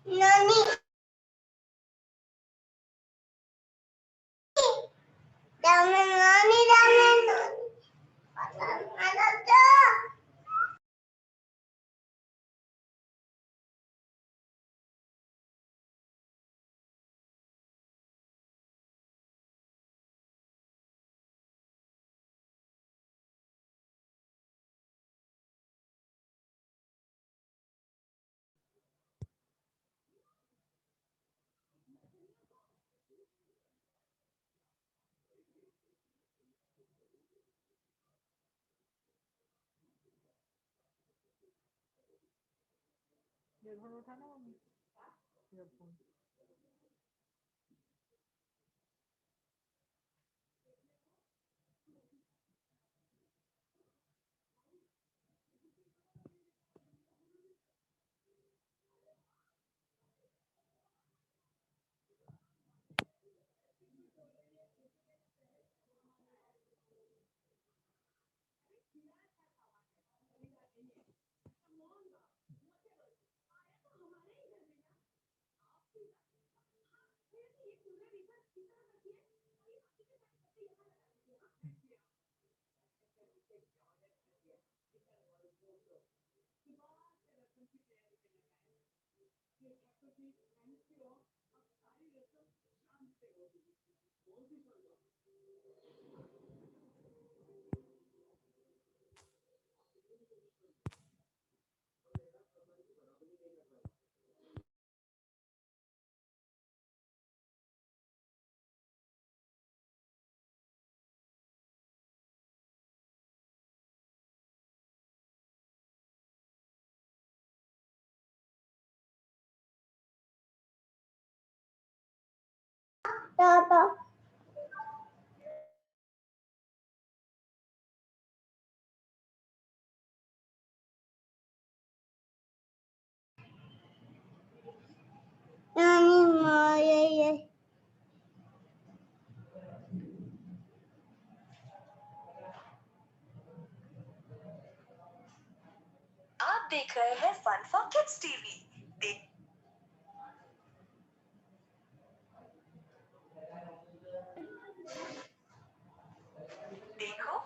नानी दामे नानी दामे नानी ईयरफोन उठाना मम्मी ईयरफोन दादा नानी माये आप देख रहे हैं फन फॉर किड्स टीवी। देखो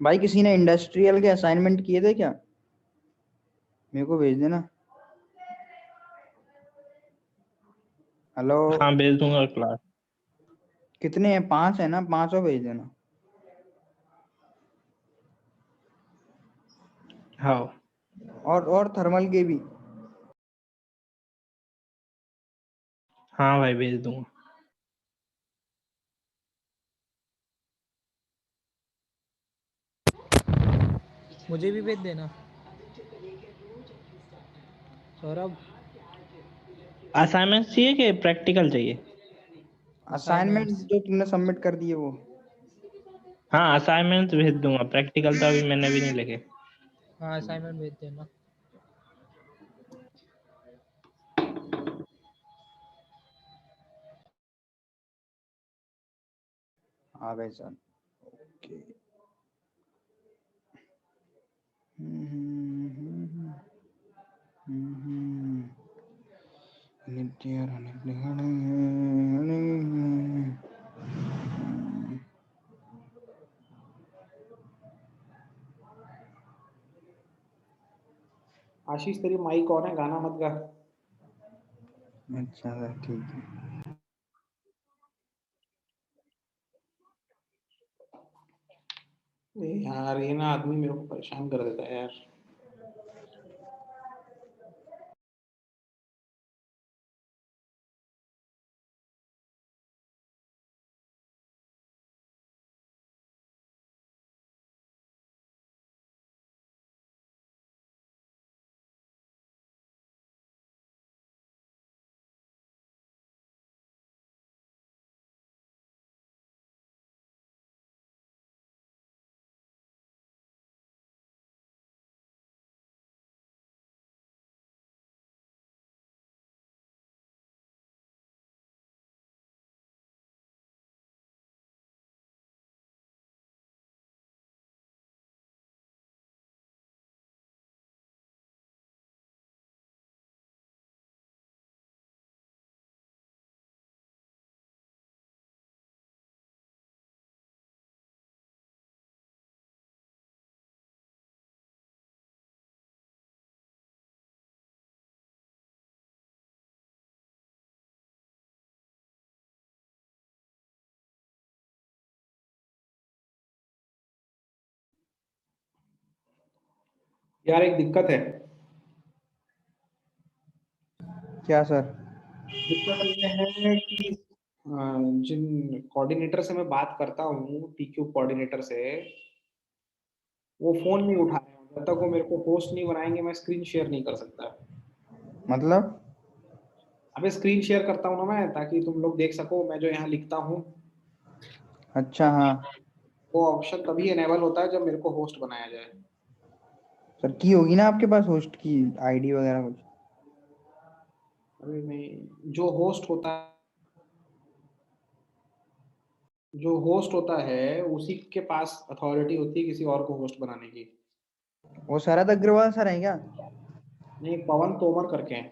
भाई किसी ने इंडस्ट्रियल के असाइनमेंट किए थे क्या? मेरे को भेज देना। हेलो। हाँ भेज दूंगा क्लास। कितने हैं? 5 है ना? 5 भेज देना। हाँ और थर्मल के भी। हाँ भाई भेज दूंगा। मुझे भी भेज देना सौरभ। असाइनमेंट चाहिए कि प्रैक्टिकल चाहिए? Assignment Assignments। जो तुमने सबमिट कर दिए वो। हाँ असाइनमेंट भेज दूंगा, प्रैक्टिकल तो अभी मैंने भी नहीं लिखे। हाँ असाइनमेंट भेज देना। आ गए सर। ओके। आशीष तेरी माइक ऑन है, गाना मत गा। अच्छा सर ठीक है। यार ये ना आदमी मेरे को परेशान कर देता है यार। यार एक दिक्कत है। क्या सर? दिक्कत ये है कि जिन कोऑर्डिनेटर से मैं बात करता हूँ, टीक्यू कोऑर्डिनेटर से, वो फोन नहीं उठा रहे हैं। जब तक वो मेरे को होस्ट नहीं बनाएंगे मैं स्क्रीन शेयर नहीं कर सकता। मतलब? अबे स्क्रीन शेयर करता हूँ ना मैं, ताकि तुम लोग देख सको मैं जो यहाँ लिखता हूँ। अच्छा हाँ। वो ऑप्शन तभी एनेबल होता है जब मेरे को होस्ट बनाया जाए। सर की होगी ना आपके पास होस्ट की आईडी वगैरह कुछ? अबे मैं जो होस्ट होता है उसी के पास अथॉरिटी होती है किसी और को होस्ट बनाने की। वो शरद अग्रवाल सर हैं क्या? नहीं, पवन तोमर करके हैं।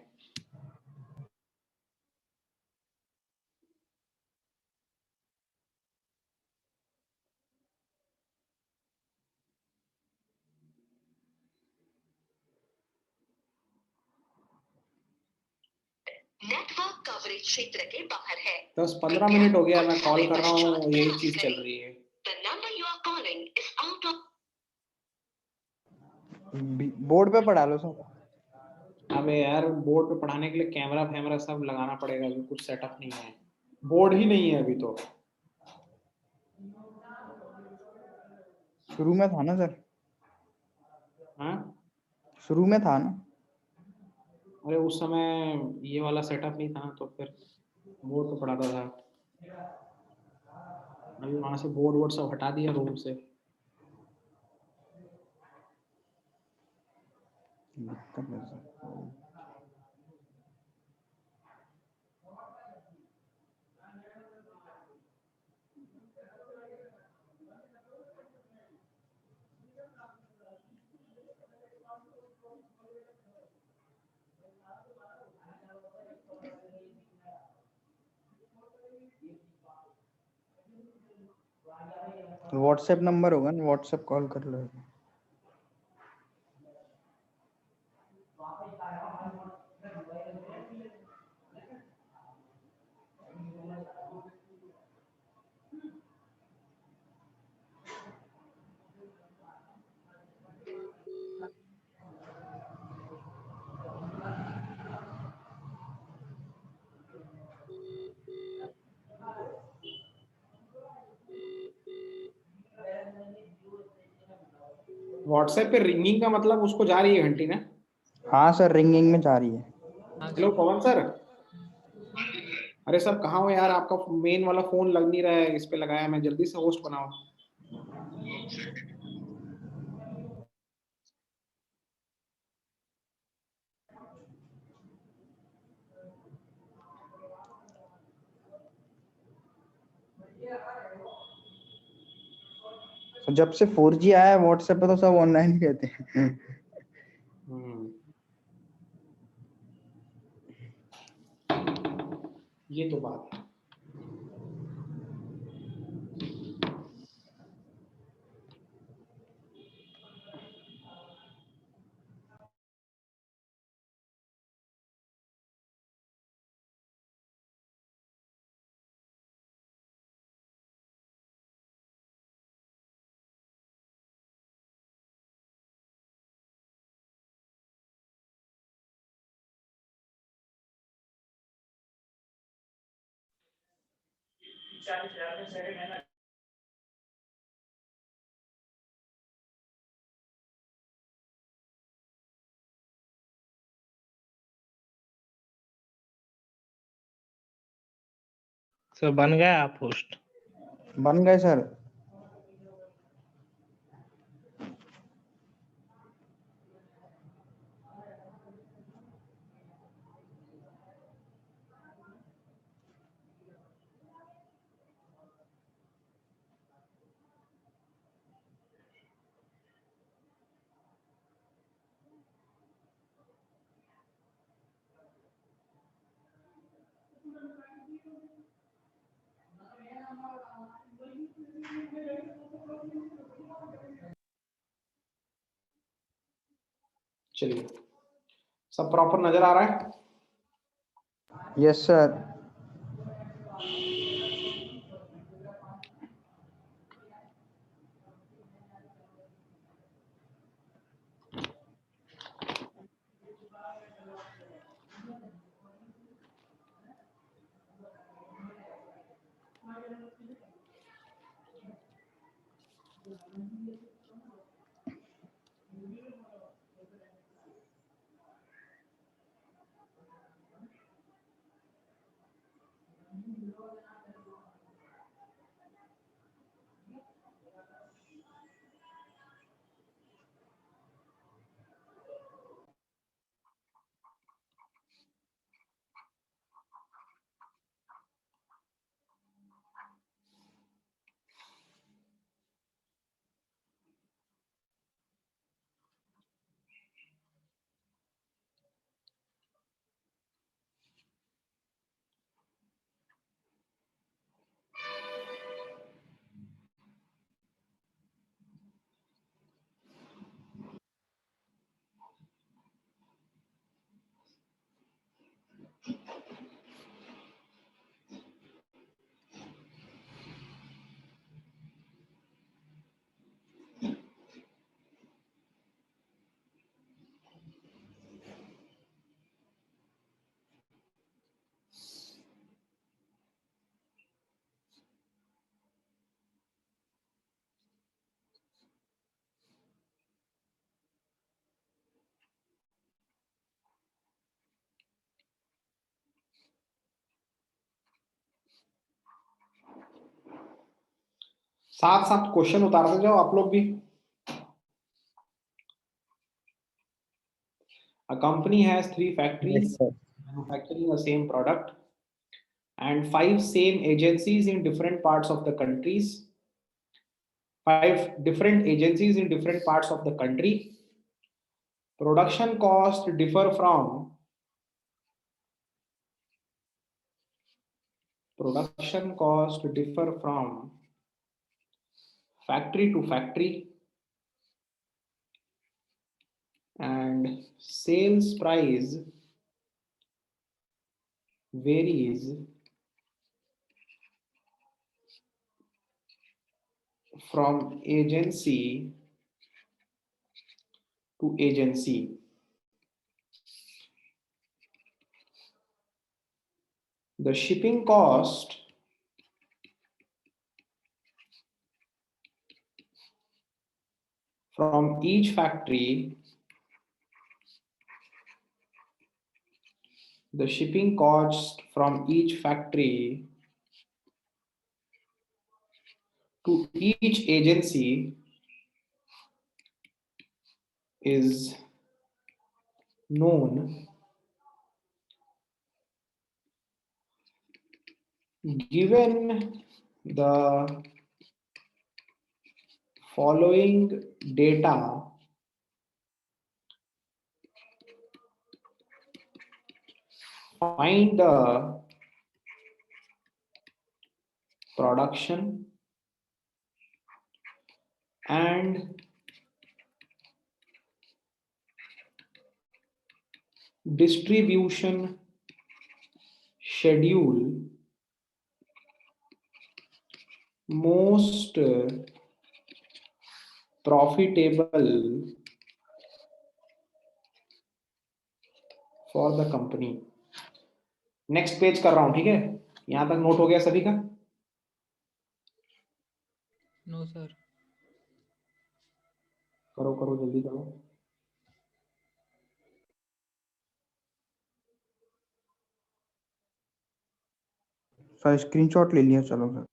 नेटवर्क कवरेज क्षेत्र के बाहर है। 10-15 मिनट हो गया मैं कॉल कर रहा हूँ, यही चीज चल रही है। The number you are calling is out of board पे पढ़ा लो सर। अबे यार बोर्ड पे पढ़ाने के लिए कैमरा फैमरा सब लगाना पड़ेगा, अभी कुछ सेटअप नहीं है। बोर्ड ही नहीं है अभी तो। शुरू में था ना सर? हाँ, शुरू में था ना? अरे उस समय ये वाला सेटअप नहीं था तो फिर बोर्ड पे पढ़ाता था। अभी वहां से बोर्ड वोर्ड सब हटा दिया रूम से। दिक्कत है सर। व्हाट्सएप नंबर होगा ना, व्हाट्सएप कॉल कर लो। व्हाट्सएप पे रिंगिंग का मतलब उसको जा रही है घंटी ना? हाँ सर, रिंगिंग में जा रही है। हाँ हेलो पवन सर। अरे सर कहाँ हो यार, आपका मेन वाला फोन लग नहीं रहा है, इस पे लगाया मैं, जल्दी से होस्ट बनाओ। तो जब से 4G आया है व्हाट्सएप पे तो सब ऑनलाइन ही रहते हैं। ये तो बात है। सर बन गया आप होस्ट? बन गए सर। चलिए, सब प्रॉपर नजर आ रहा है? Yes sir. साथ साथ क्वेश्चन उतारते जाओ आप लोग भी। A company has 3 yes factories sir. manufacturing the same product and 5 same agencies in different parts of the countries. 5 different agencies in different parts of the country. Production cost differ from production cost differ from factory to factory, and sales price varies from agency to agency. The shipping cost from each factory, the shipping cost from each factory to each agency is known given the following data. Find the production and distribution schedule most profitable for the company. Next page कर रहा हूं, ठीक है? यहां तक note हो गया सभी का? No sir. करो करो जल्दी करो। सर स्क्रीनशॉट ले लिया, चलो सर।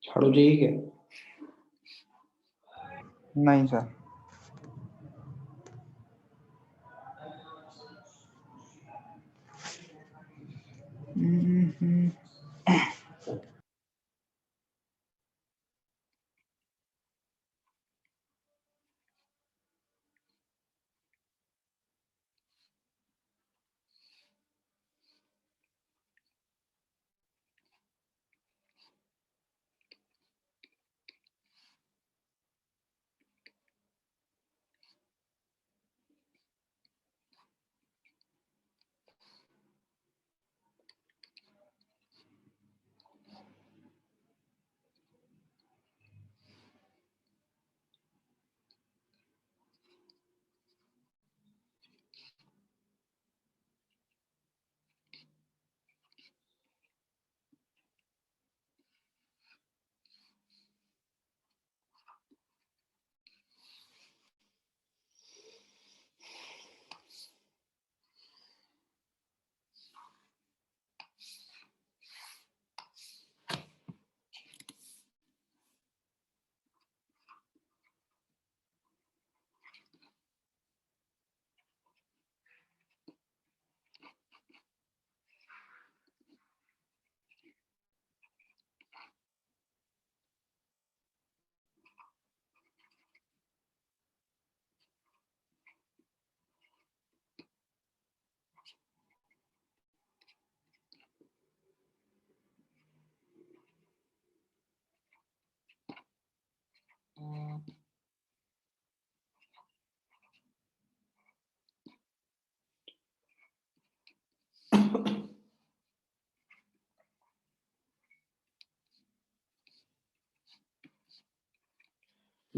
झाड़ू चाहिए क्या? नहीं सर।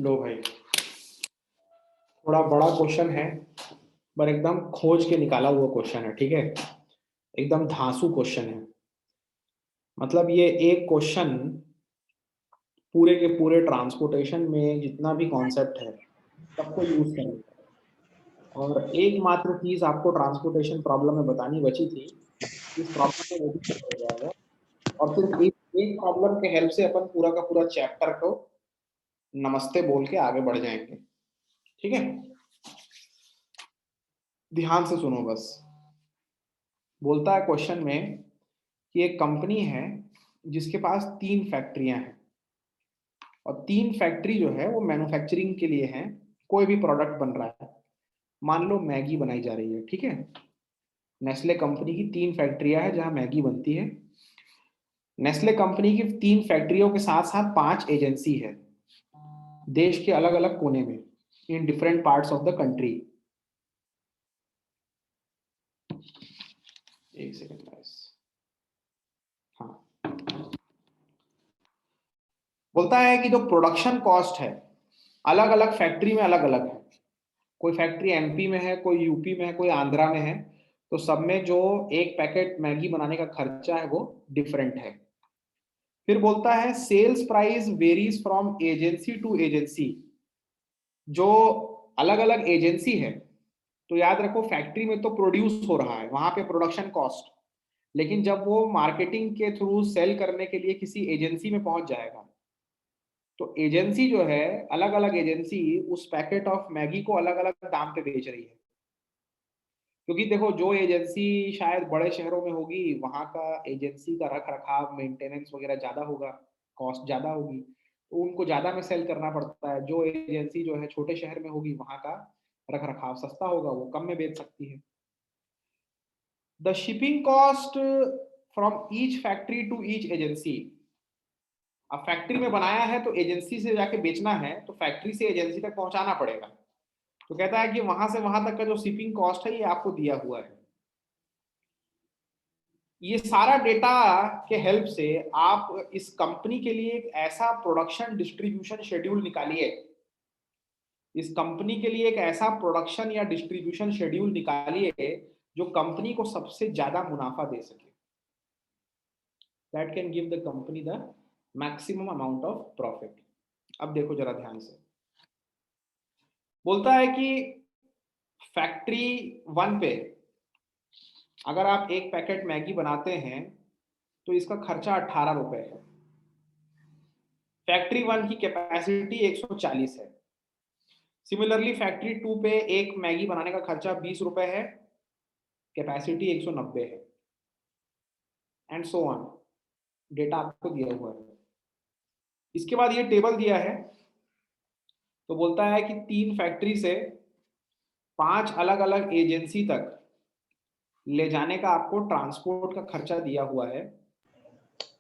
लो भाई, थोड़ा बड़ा क्वेश्चन है पर एकदम खोज के निकाला हुआ क्वेश्चन है, ठीक है, एकदम धांसू क्वेश्चन है। मतलब ये एक क्वेश्चन पूरे के पूरे ट्रांसपोर्टेशन में जितना भी कॉन्सेप्ट है सबको यूज करेगा। और एकमात्र चीज आपको ट्रांसपोर्टेशन प्रॉब्लम में बतानी बची थी, इस प्रॉब्लम में वो भी cover हो जाएगा। और फिर एक प्रॉब्लम के हेल्प से अपन पूरा का पूरा चैप्टर को नमस्ते बोल के आगे बढ़ जाएंगे, ठीक है। ध्यान से सुनो बस। बोलता है क्वेश्चन में कि एक कंपनी है जिसके पास 3 फैक्ट्रियां हैं और 3 फैक्ट्री जो है वो मैन्युफैक्चरिंग के लिए है, कोई भी प्रोडक्ट बन रहा है। मान लो मैगी बनाई जा रही है, ठीक है। नेस्ले कंपनी की 3 फैक्ट्रियां है जहां मैगी बनती है। नेस्ले कंपनी की 3 फैक्ट्रियों के साथ साथ 5 एजेंसी है देश के अलग अलग कोने में, in different parts of the country. एक सेकेंड गाइस, हाँ। बोलता है कि जो प्रोडक्शन कॉस्ट है अलग अलग फैक्ट्री में अलग अलग है। कोई फैक्ट्री एमपी में है, कोई यूपी में है, कोई आंध्रा में है, तो सब में जो एक पैकेट मैगी बनाने का खर्चा है वो डिफरेंट है। फिर बोलता है sales price varies from agency to agency. जो अलग अलग एजेंसी है, तो याद रखो फैक्ट्री में तो प्रोड्यूस हो रहा है, वहां पे प्रोडक्शन कॉस्ट, लेकिन जब वो मार्केटिंग के थ्रू सेल करने के लिए किसी एजेंसी में पहुंच जाएगा, तो एजेंसी जो है, अलग अलग एजेंसी उस पैकेट ऑफ मैगी को अलग अलग दाम पे बेच रही है। क्योंकि देखो जो एजेंसी शायद बड़े शहरों में होगी, वहां का एजेंसी का रख रखाव मेंटेनेंस वगैरह ज्यादा होगा, कॉस्ट ज्यादा होगी, तो उनको ज्यादा में सेल करना पड़ता है। जो एजेंसी जो है छोटे शहर में होगी, वहां का रख रखाव सस्ता होगा, वो कम में बेच सकती है। The shipping cost from each factory to each agency. अब फैक्ट्री में बनाया है तो एजेंसी से जाके बेचना है, तो फैक्ट्री से एजेंसी तक पहुंचाना पड़ेगा। तो कहता है कि वहां से वहां तक का जो शिपिंग कॉस्ट है ये आपको दिया हुआ है। ये सारा डेटा के हेल्प से आप इस कंपनी के लिए एक ऐसा प्रोडक्शन डिस्ट्रीब्यूशन शेड्यूल निकालिए, इस कंपनी के लिए एक ऐसा प्रोडक्शन या डिस्ट्रीब्यूशन शेड्यूल निकालिए जो कंपनी को सबसे ज्यादा मुनाफा दे सके, that can give the company the maximum amount of profit. अब देखो जरा ध्यान से। बोलता है कि फैक्ट्री 1 पे अगर आप एक पैकेट मैगी बनाते हैं तो इसका खर्चा 18 रुपए है। फैक्ट्री 1 की कैपेसिटी 140 है। सिमिलरली फैक्ट्री 2 पे एक मैगी बनाने का खर्चा 20 रुपए है, कैपेसिटी 190 है, एंड सो ऑन। डेटा आपको दिया हुआ है। इसके बाद ये टेबल दिया है, तो बोलता है कि 3 फैक्ट्री से 5 अलग अलग एजेंसी तक ले जाने का आपको ट्रांसपोर्ट का खर्चा दिया हुआ है।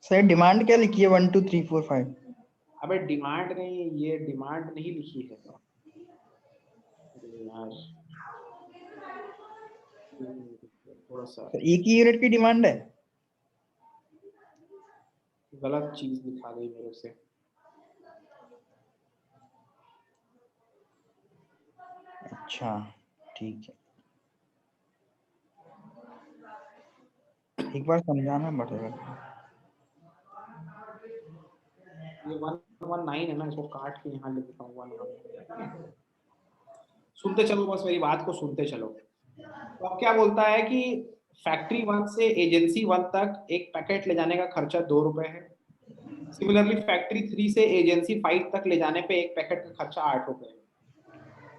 सर डिमांड क्या लिखी है 1 2 3 4 5? अबे डिमांड नहीं, ये डिमांड नहीं लिखी है यार, थोड़ा सा एक ही यूनिट की डिमांड है। गलत चीज दिखा गई मेरे से। अच्छा ठीक है, एक बार समझाना पड़ेगा। ये 119 है ना, इसको काट के यहाँ लिख देता हूँ 119। सुनते चलो बस, मेरी बात को सुनते चलो। तो अब क्या बोलता है कि फैक्ट्री 1 से एजेंसी 1 तक एक पैकेट ले जाने का खर्चा 2 रुपए है। सिमिलरली फैक्ट्री 3 से एजेंसी 5 तक ले जाने पे एक पैकेट का खर्चा 8 रुपए है।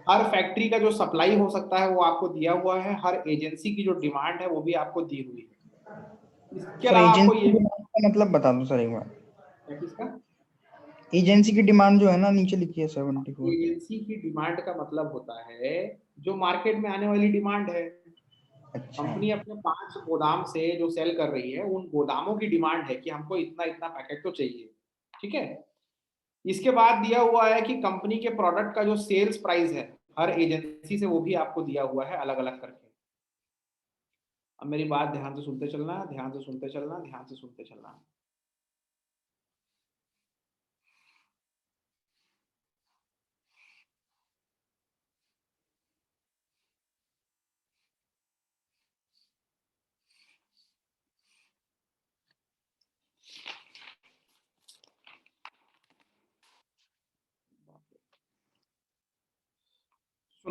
हर फैक्ट्री का जो सप्लाई हो सकता है वो आपको दिया हुआ है, हर एजेंसी की जो डिमांड है वो भी आपको दी हुई है। इसके सर अलावा आपको एजेंसी ये की डिमांड का मतलब बता दो सर एक बार। क्या किसका? एजेंसी की डिमांड जो है ना नीचे लिखी है 74। एजेंसी की डिमांड का मतलब होता है जो मार्केट में आने वाली डिमांड है। अच्छा कंपनी अपने 5 गोदाम से जो सेल कर रही है, उन गोदामों की डिमांड है कि हमको इतना इतना पैकेट तो चाहिए, ठीक है। इसके बाद दिया हुआ है कि कंपनी के प्रोडक्ट का जो सेल्स प्राइस है हर एजेंसी से, वो भी आपको दिया हुआ है अलग अलग करके। अब मेरी बात ध्यान से सुनते चलना, ध्यान से सुनते चलना, ध्यान से सुनते चलना।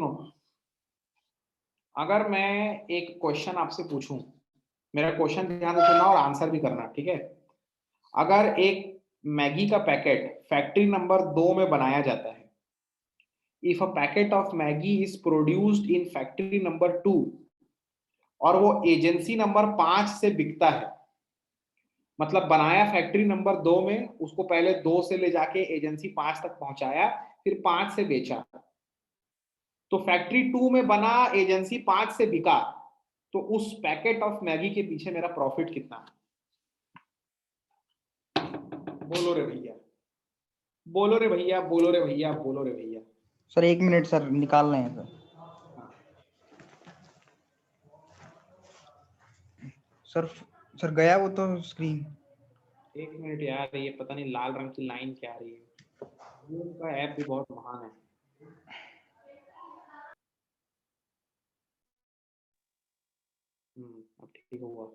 सुनो, अगर मैं एक क्वेश्चन आपसे पूछूं, मेरा क्वेश्चन ध्यान से सुनना और आंसर भी करना, ठीक है? अगर एक मैगी का पैकेट फैक्ट्री नंबर 2 में बनाया जाता है, if a packet of Maggi is produced in factory number 2 और वो एजेंसी नंबर 5 से बिकता है, मतलब बनाया फैक्ट्री नंबर 2 में, उसको पहले 2 से ले जाके एजेंसी 5 तक पहुंचाया, फिर 5 से बेचा, तो फैक्ट्री 2 में बना, एजेंसी 5 से बिका, तो उस पैकेट ऑफ मैगी के पीछे मेरा प्रॉफिट कितना? बोलो रे भैया, बोलो रे भैया, बोलो रे भैया, बोलो रे भैया। सर 1 मिनट सर, निकाल रहे हैं सर। सर गया वो तो स्क्रीन। 1 मिनट यार, ये पता नहीं लाल रंग की लाइन क्या आ रही है, Zoom का ऐप भी बहुत महान है। अब ठीक हुआ।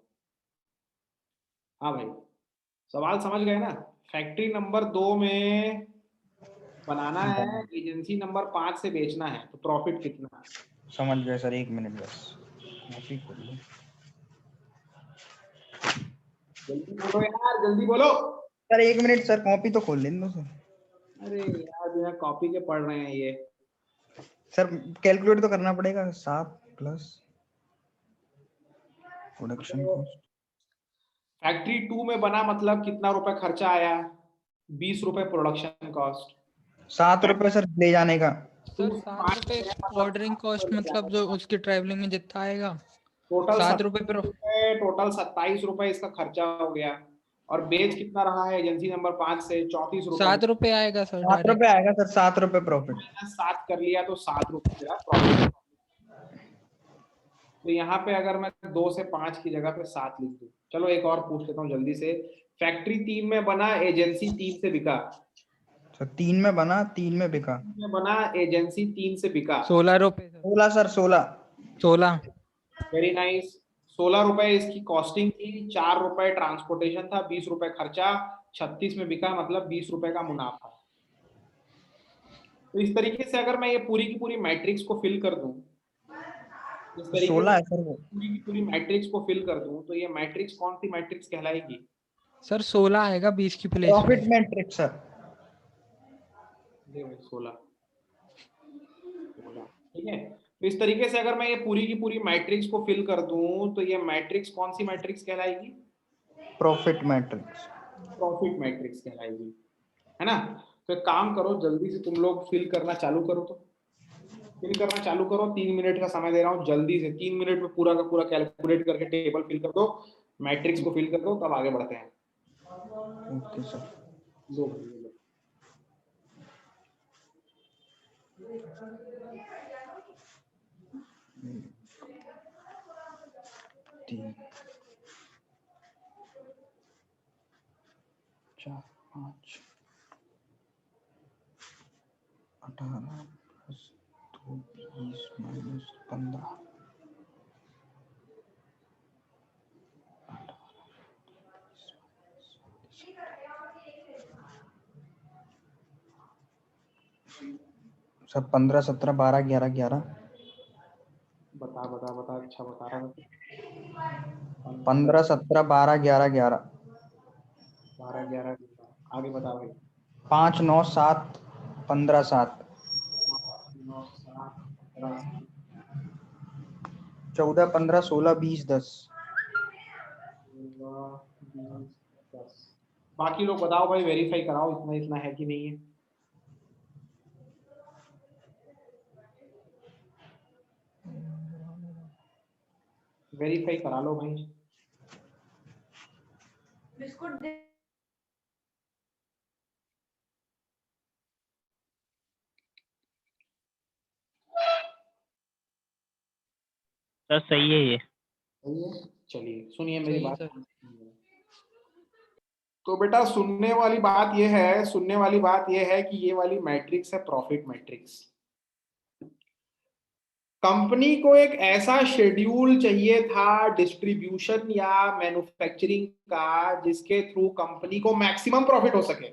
हाँ भाई, सवाल समझ गए ना? फैक्ट्री नंबर 2 में बनाना है, एजेंसी नंबर 5 से बेचना है, तो प्रॉफिट कितना? समझ गए सर, 1 मिनट बस, कॉपी खोल लो। जल्दी बोलो यार, जल्दी बोलो। सर 1 मिनट सर, कॉपी तो खोल लेने दो सर। अरे यार, बिना कॉपी के पढ़ रहे हैं ये। सर कैलकुलेट तो करना पड़ेगा, 7 प्लस प्रोडक्शन कॉस्ट। फैक्ट्री 2 में बना मतलब कितना रुपए खर्चा आया? 20 रुपए प्रोडक्शन कॉस्ट। 7 रुपए सर ले जाने का। सर 7 रुपए ऑर्डरिंग कॉस्ट, मतलब जो उसकी ट्रैवलिंग में जितना आएगा टोटल 7 रुपए पर। टोटल 27 रुपए इसका खर्चा हो गया, और बेच कितना रहा है एजेंसी नंबर 5 से? 34 रुपए। 7 रुपए आएगा सर, 7 रुपए आएगा सर, 7 रुपए प्रॉफिट। 7 कर लिया तो 7 रुपए मेरा प्रॉफिट। तो यहाँ पे अगर मैं 2 से 5 की जगह पे 7 लिख दूं, चलो एक और पूछ लेता हूँ जल्दी से। फैक्ट्री 3 में बना, एजेंसी 3 से बिका। सर 3 में बना, 3 में बिका। 3 में बना, एजेंसी 3 से बिका। 16 रुपए सर। 16 सर, 16। Very nice. 16 रुपए इसकी कॉस्टिंग थी, 4 रुपए ट्रांसपोर्टेशन था, 20 रुपए खर्चा, 36 में बिका, मतलब 20 रुपए का मुनाफा। तो इस तरीके से अगर मैं ये पूरी की पूरी मैट्रिक्स को फिल कर दूं, इस तरीके 16 है से सर वो। पूरी की पूरी मैट्रिक्स को फिल कर दूं, तो ये मैट्रिक्स कौन सी मैट्रिक्स कहलाएगी? सर 16 आएगा 20 की प्लेस प्रॉफिट में। Matrix sir. ये भाई 16, ठीक है। तो इस तरीके से अगर मैं ये पूरी की पूरी मैट्रिक्स को फिल कर दूं, तो ये मैट्रिक्स कौन सी मैट्रिक्स कहलाएगी? Profit matrix. प्रॉफिट मैट्रिक्स कहलाएगी, है ना? तो एक काम करो, जल्दी से तुम लोग फिल करना चालू करो, तो फिल करना चालू करो। 3 मिनट का समय दे रहा हूँ, जल्दी से 3 मिनट में पूरा का पूरा कैलकुलेट करके टेबल फिल कर दो, मैट्रिक्स को फिल कर दो, तब आगे बढ़ते हैं। Okay sir. लो भाई, लो। तीन, 4, 5, 18 प्लस 2, 20 माइनस 15। सर 15, 17, 12, 11, 11। बता बता बता, अच्छा बता रहा था। 15, 17, 12, 11, 11। 12, 11, आगे बता भाई। 5, 9, 7, 15, 7। 9, 7, 15, 14, 15, 16, 20, 10। 20, 10। बाकी लोग बताओ भाई, वेरीफाई कराओ, इतना इतना है कि नहीं है। वेरीफाई करा लो भाई। सर सही है ये। सही है, चलिए सुनिए मेरी सही बात। सर। तो बेटा सुनने वाली बात यह है, सुनने वाली बात यह है कि ये वाली मैट्रिक्स है प्रॉफिट मैट्रिक्स। कंपनी को एक ऐसा शेड्यूल चाहिए था डिस्ट्रीब्यूशन या मैन्युफैक्चरिंग का, जिसके थ्रू कंपनी को मैक्सिमम प्रॉफिट हो सके।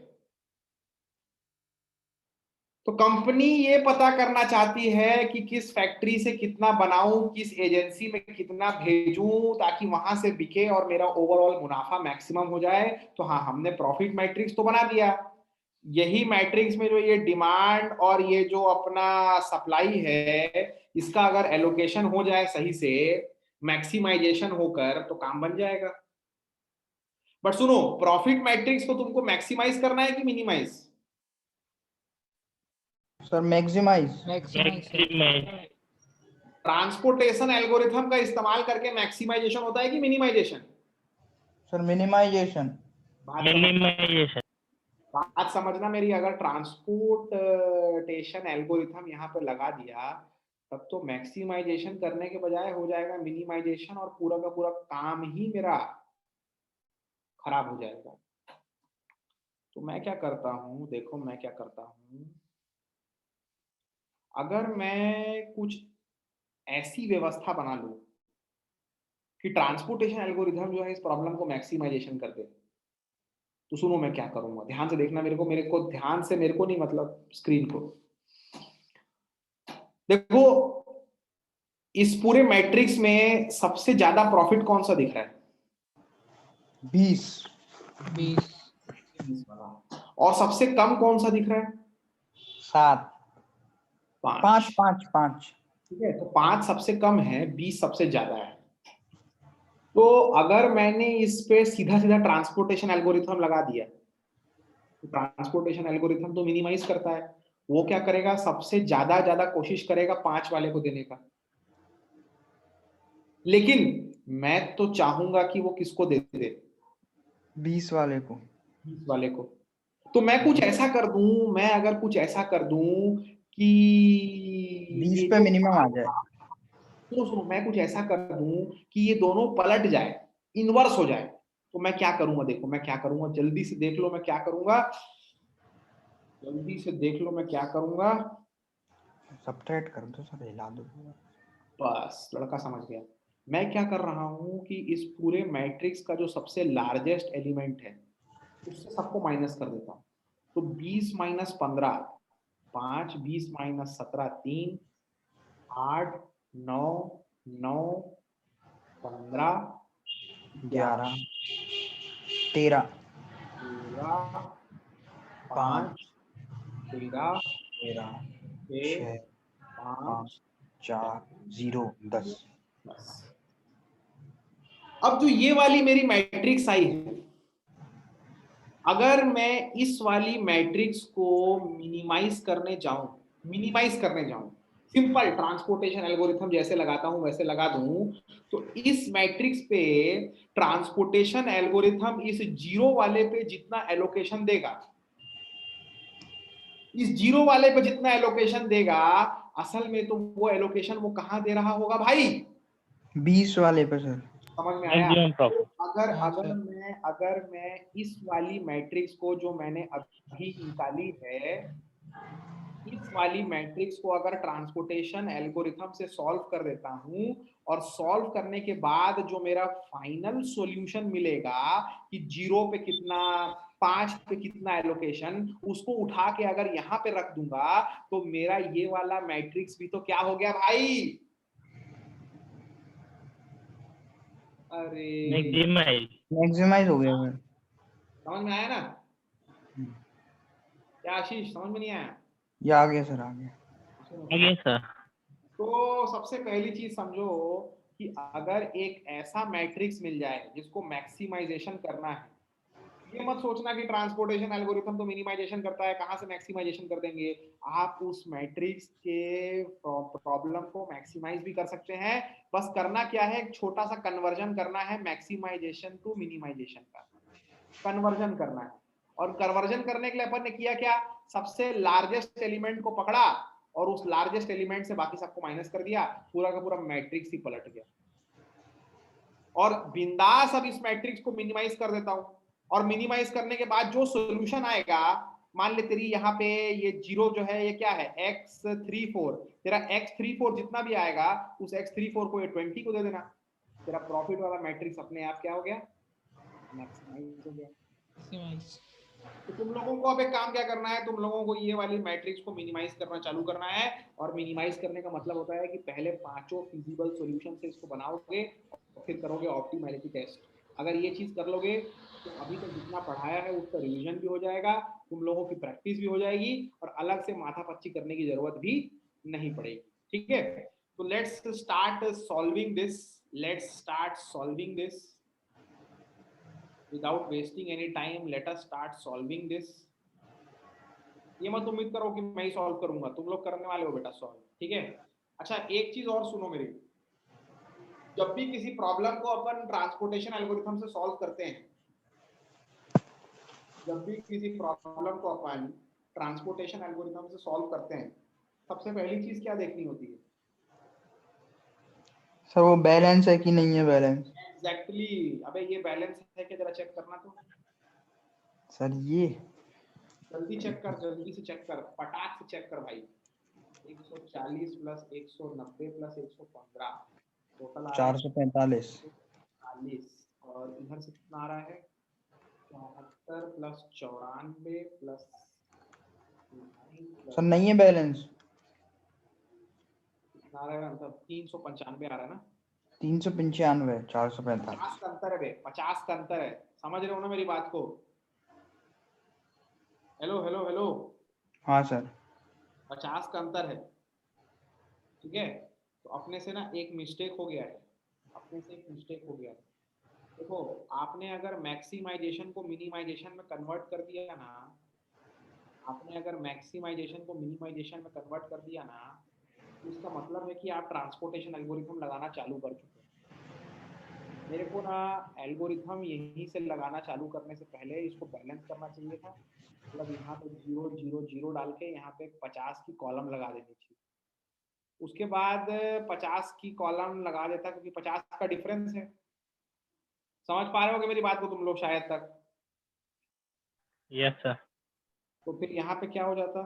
तो कंपनी ये पता करना चाहती है कि किस फैक्ट्री से कितना बनाऊं, किस एजेंसी में कितना भेजूं ताकि वहां से बिके और मेरा ओवरऑल मुनाफा मैक्सिमम हो जाए। तो हाँ, हमने प्रॉफिट मैट्रिक्स तो बना दिया। यही मैट्रिक्स में जो ये डिमांड और ये जो अपना सप्लाई है, इसका अगर एलोकेशन हो जाए सही से, मैक्सिमाइजेशन होकर, तो काम बन जाएगा। बट सुनो, प्रॉफिट मैट्रिक्स को तुमको मैक्सिमाइज करना है कि minimise? Sir maximise. Maximise. Transportation algorithm का इस्तेमाल करके मैक्सिमाइजेशन होता है कि मिनिमाइजेशन? Sir minimisation. मिनिमाइजेशन। बात समझना मेरी, अगर ट्रांसपोर्टेशन एल्गोरिथम यहाँ पे लगा दिया तब तो मैक्सिमाइजेशन करने के बजाय हो जाएगा मिनिमाइजेशन, और पूरा का पूरा काम ही मेरा खराब हो जाएगा। तो मैं क्या करता हूँ, देखो मैं क्या करता हूँ, अगर मैं कुछ ऐसी व्यवस्था बना लूं कि ट्रांसपोर्टेशन एल्गोरिथम जो है इस प्रॉब्लम को मैक्सिमाइजेशन कर दे, तो सुनो मैं क्या करूंगा, ध्यान से देखना। मेरे को ध्यान से, मेरे को नहीं मतलब स्क्रीन को देखो। इस पूरे मैट्रिक्स में सबसे ज्यादा प्रॉफिट कौन सा दिख रहा है? 20। 20 वाला। और सबसे कम कौन सा दिख रहा है? 7। 5। 5। ठीक है, तो 5 सबसे कम है, 20 सबसे ज्यादा है। तो अगर मैंने इस पे सीधा सीधा ट्रांसपोर्टेशन एल्गोरिथम लगा दिया, तो ट्रांसपोर्टेशन एल्गोरिथम तो मिनिमाइज करता है, वो क्या करेगा, सबसे ज्यादा कोशिश करेगा 5 वाले को देने का। लेकिन मैं तो चाहूंगा कि वो किसको दे दे, 20 वाले को। 20 वाले को। तो मैं कुछ ऐसा कर दूं, मैं अगर कुछ ऐसा कर दूं कि 20 ये पे जो मिनिमम आ जाए। सुनो, मैं कुछ ऐसा कर दूं कि ये दोनों पलट जाए, इनवर्स हो जाए, तो मैं क्या करूंगा? देखो मैं क्या करूंगा, जल्दी से देख लो मैं क्या करूंगा, जल्दी से देख लो मैं क्या करूंगा। सब्ट्रैक्ट कर दो सर, हिला दो। बस लड़का समझ गया। मैं क्या कर रहा हूं कि इस पूरे मैट्रिक्स का जो सबसे लार्जेस्ट एलिमेंट है उससे सबको माइनस कर देता हूं। तो 20 माइनस 15 5, 20 माइनस 17 3, 8 9 9 15 11 13 5 13 13 6 6 5 4 0 10। अब जो ये वाली मेरी मैट्रिक्स आई है, अगर मैं इस वाली मैट्रिक्स को मिनिमाइज करने जाऊं, सिंपल ट्रांसपोर्टेशन एल्गोरिथम जैसे लगाता हूं वैसे लगा दूं, तो इस मैट्रिक्स पे ट्रांसपोर्टेशन एल्गोरिथम इस जीरो वाले पे जितना एलोकेशन देगा, इस जीरो वाले पे जितना एलोकेशन देगा, असल में तो वो एलोकेशन वो कहां दे रहा होगा भाई? 20 वाले पे सर। समझ में आया? मैक्सिमम तो प्रॉफिट। अगर मैं इस वाली मैट्रिक्स को जो मैंने अभी निकाली है, इस वाली मैट्रिक्स को अगर ट्रांसपोर्टेशन एल्गोरिथम से सॉल्व कर देता हूं, और सॉल्व करने के बाद जो मेरा फाइनल सॉल्यूशन मिलेगा कि 0 पे कितना, 5 पे कितना एलोकेशन, उसको उठा के अगर यहां पे रख दूंगा, तो मेरा ये वाला मैट्रिक्स भी तो क्या हो गया भाई? अरे मैक्सिमाइज हो गया सर। समझ में आया ना? क्या आशीष, समझ में नहीं आया? ये आ गया सर, आ गया। आगे सर। तो सबसे पहली चीज समझो कि अगर एक ऐसा मैट्रिक्स मिल जाए जिसको मैक्सिमाइजेशन करना है, ये मत सोचना कि ट्रांसपोर्टेशन एल्गोरिथम तो मिनिमाइजेशन करता है, कहां से मैक्सिमाइजेशन कर देंगे। आप उस मैट्रिक्स के प्रॉब्लम को मैक्सिमाइज भी कर सकते हैं। बस करना क्या है, एक छोटा सा कन्वर्जन करना है, मैक्सिमाइजेशन टू मिनिमाइजेशन का कन्वर्जन करना है। और कन्वर्जन करने के लिए अपन ने किया क्या, सबसे लार्जेस्ट एलिमेंट को पकड़ा और उस लार्जेस्ट एलिमेंट से बाकी सबको माइनस कर दिया, पूरा का पूरा मैट्रिक्स ही पलट गया। और बिंदास अब इस मैट्रिक्स को मिनिमाइज कर देता हूं, और मिनिमाइज करने के बाद जो सॉल्यूशन आएगा, मान ले तेरी यहाँ पे ये जीरो जो है ये क्या है, x34, तेरा x34 जितना भी आएगा उस x34 को ये 20 को दे देना, तेरा प्रॉफिट वाला मैट्रिक्स अपने आप क्या हो गया, मैक्सिमाइज हो गया। तो तुम लोगों को अब एक काम क्या करना है, तुम लोगों को ये वाली मैट्रिक्स को मिनिमाइज करना चालू करना है। और मिनिमाइज करने का मतलब होता है कि पहले पांचों फिजिबल सॉल्यूशन से इसको बनाओगे और फिर करोगे ऑप्टिमैलिटी टेस्ट। अगर ये चीज कर लोगे तो अभी तक जितना पढ़ाया है उसका रिवीजन भी हो जाएगा, तुम लोगों की प्रैक्टिस भी हो जाएगी और अलग से माथापच्ची करने की जरूरत भी नहीं पड़ेगी। ठीक है, तो let's start solving this, let's start solving this without wasting any time. Let us start solving this. ये मत उम्मीद करो कि मैं ही सॉल्व करूंगा, तुम लोग करने वाले हो बेटा सॉल्व। ठीक है, अच्छा एक चीज और सुनो मेरी, जब भी किसी प्रॉब्लम को अपन ट्रांसपोर्टेशन एल्गोरिथम से सॉल्व करते हैं, जब भी किसी प्रॉब्लम को अपन ट्रांसपोर्टेशन एल्गोरिथम से सॉल्व करते हैं, सबसे पहली चीज क्या देखनी होती है? सर वो बैलेंस है कि नहीं है बैलेंस। एग्जैक्टली अबे ये बैलेंस है कि जरा चेक करना तो। सर ये जल्दी चेक कर, जल्दी से चेक कर, पटाख से चेक कर भाई। 140 प्लस 190 प्लस 115 टोटल आ रहा है 445। 40 और इधर से कितना आ रहा है 74 प्लस 94 प्लस सर नहीं है बैलेंस। कितना आ रहा है, मतलब 395 आ रहा है ना। 395 445। 50 का अंतर है बे, 50 का अंतर है, समझ रहे हो ना मेरी बात को? हेलो हेलो हेलो, हाँ सर। 50 का अंतर है। ठीक है, तो अपने से ना एक मिस्टेक हो गया है, अपने से एक मिस्टेक हो गया है। देखो आपने अगर मैक्सिमाइजेशन को मिनिमाइजेशन में कन्वर्ट कर दिया ना, आपने अगर मैक्सिमाइजेशन को मिनिमाइजेशन में कन्वर्ट कर दिया ना, तो इसका मतलब है कि आप ट्रांसपोर्टेशन एल्गोरिथम लगाना चालू कर चुके हैं। मेरे को ना एल्गोरिथम यहीं से लगाना चालू करने से पहले इसको बैलेंस करना चाहिए था, मतलब यहाँ पे 0 0 0 डाल के यहाँ पे 50 की कॉलम लगा देनी चाहिए। उसके बाद 50 की कॉलम लगा देता, क्योंकि 50 का डिफरेंस है। समझ पा रहे होगे मेरी बात को तुम लोग शायद तक? Yes sir. तो फिर यहाँ पे क्या हो जाता,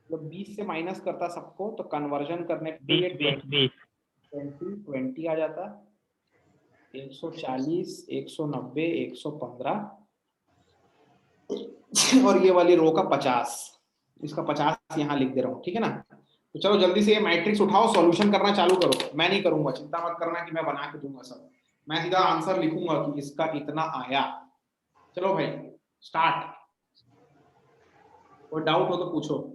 जब 20 से माइनस करता सबको तो कन्वर्जन करने पे ये 20 आ जाता, 140 190 115 और ये वाली रो का 50, इसका 50 यहाँ लिख दे रहा हूँ। ठीक है ना, तो चलो जल्दी से ये मैट्रिक्स उठाओ, सॉल्यूशन करना चालू करो। मैं नहीं करूंगा, चिंता मत करना कि मैं बना के दूंगा सब, मैं सीधा आंसर लिखूंगा कि इसका इतना आया। चलो भाई स्टार्ट, कोई डाउट हो तो पूछो।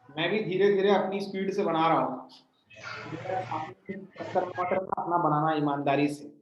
मैं भी धीरे धीरे अपनी स्पीड से बना रहा हूँ, चक्कर मत रखना, अपना बनाना ईमानदारी से।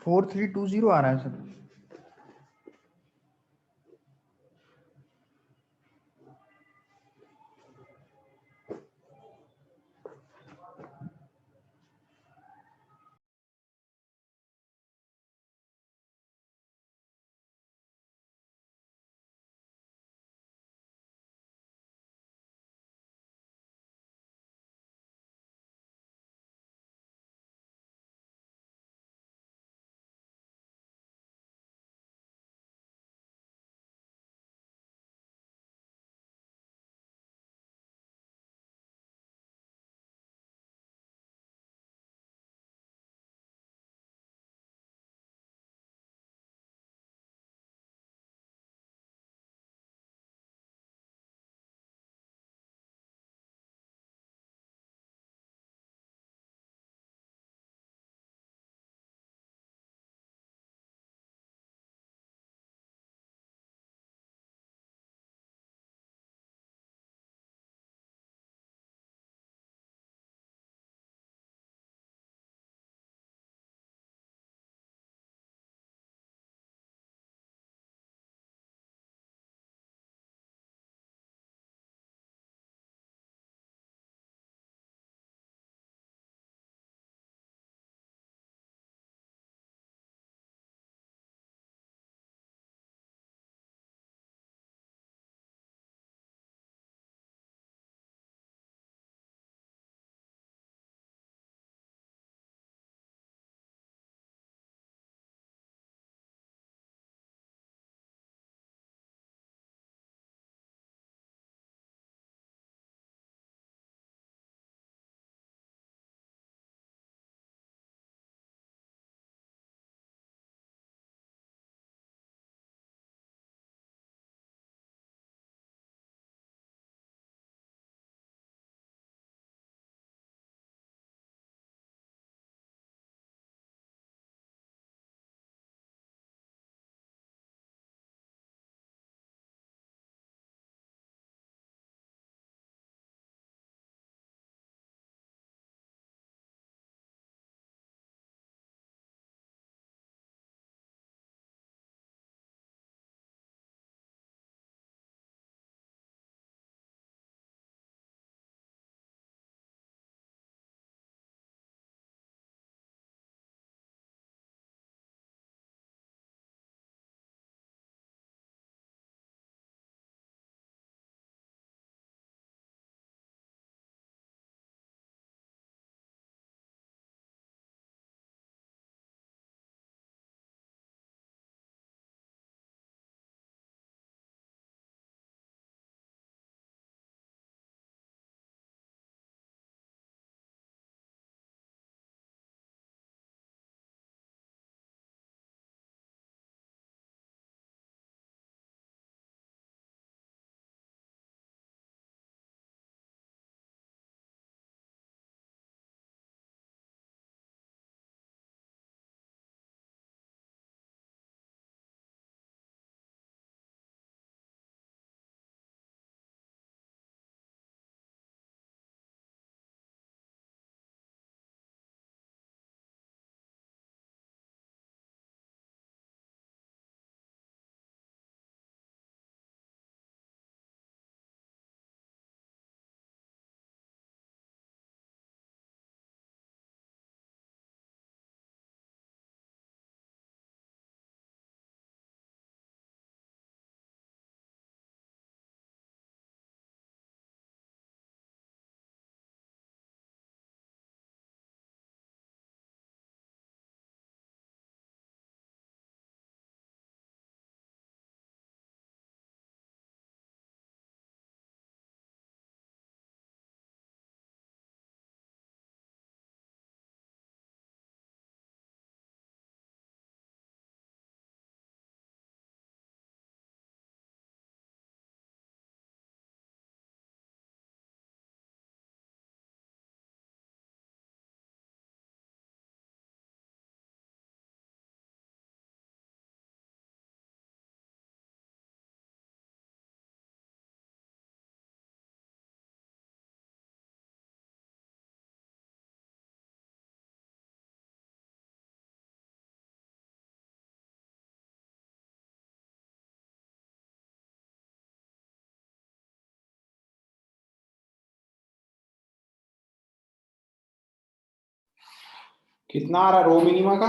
4320 आ रहा है सर। कितना आ रहा रो मिनिमा का?